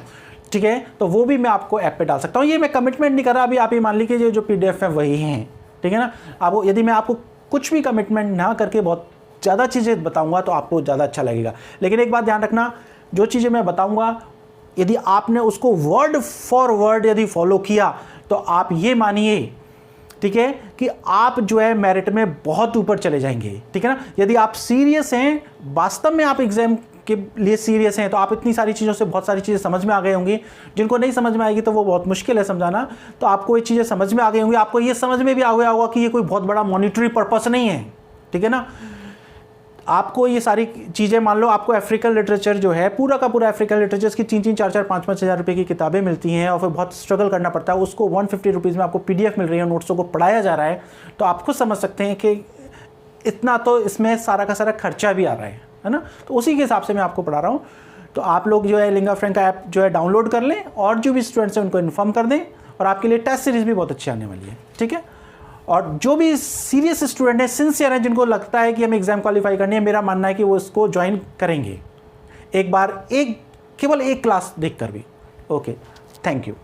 ठीक है, तो वो भी मैं आपको ऐप पे डाल सकता हूँ। ये मैं कमिटमेंट नहीं कर रहा, अभी आप ये मान लीजिए जो PDF है वही हैं, ठीक है ना। अब यदि मैं आपको कुछ भी कमिटमेंट ना करके बहुत ज़्यादा चीज़ें बताऊँगा तो आपको ज़्यादा अच्छा लगेगा। लेकिन एक बात ध्यान रखना, जो चीज़ें मैं बताऊँगा यदि आपने उसको वर्ड फॉर वर्ड यदि फॉलो किया तो आप ये मानिए, ठीक है, कि आप जो है मेरिट में बहुत ऊपर चले जाएंगे, ठीक है ना। यदि आप सीरियस हैं, वास्तव में आप एग्जाम के लिए सीरियस हैं, तो आप इतनी सारी चीज़ों से बहुत सारी चीज़ें समझ में आ गए होंगी। जिनको नहीं समझ में आएगी तो वो बहुत मुश्किल है समझाना, तो आपको ये चीज़ें समझ में आ गई होंगी। आपको ये समझ में भी आ गया होगा कि ये कोई बहुत बड़ा मॉनिटरी पर्पस नहीं है, ठीक है ना। आपको ये सारी चीज़ें, मान लो आपको अफ्रीकन लिटरेचर जो है, पूरा का पूरा अफ्रीकन लिटरेचर की 3-3, 4-4, 5-5 हज़ार रुपये की किताबें मिलती हैं और फिर बहुत स्ट्रगल करना पड़ता है, उसको 150 रुपीज़ में आपको PDF मिल रही है, नोट्सों को पढ़ाया जा रहा है, तो आप खुद समझ सकते हैं कि इतना तो इसमें सारा का सारा खर्चा भी आ रहा है ना। तो उसी के हिसाब से मैं आपको पढ़ा रहा हूँ। तो आप लोग जो है लिंगा फ्रैंका ऐप जो है डाउनलोड कर लें, और जो भी स्टूडेंट्स हैं उनको इन्फॉर्म कर दें, और आपके लिए टेस्ट सीरीज़ भी बहुत अच्छी आने वाली है, ठीक है। और जो भी सीरियस स्टूडेंट है, सिंसियर है, जिनको लगता है कि हमें एग्ज़ाम क्वालिफाई करनी है, मेरा मानना है कि वो इसको ज्वाइन करेंगे एक बार, केवल एक क्लास देखकर भी। Okay, thank you.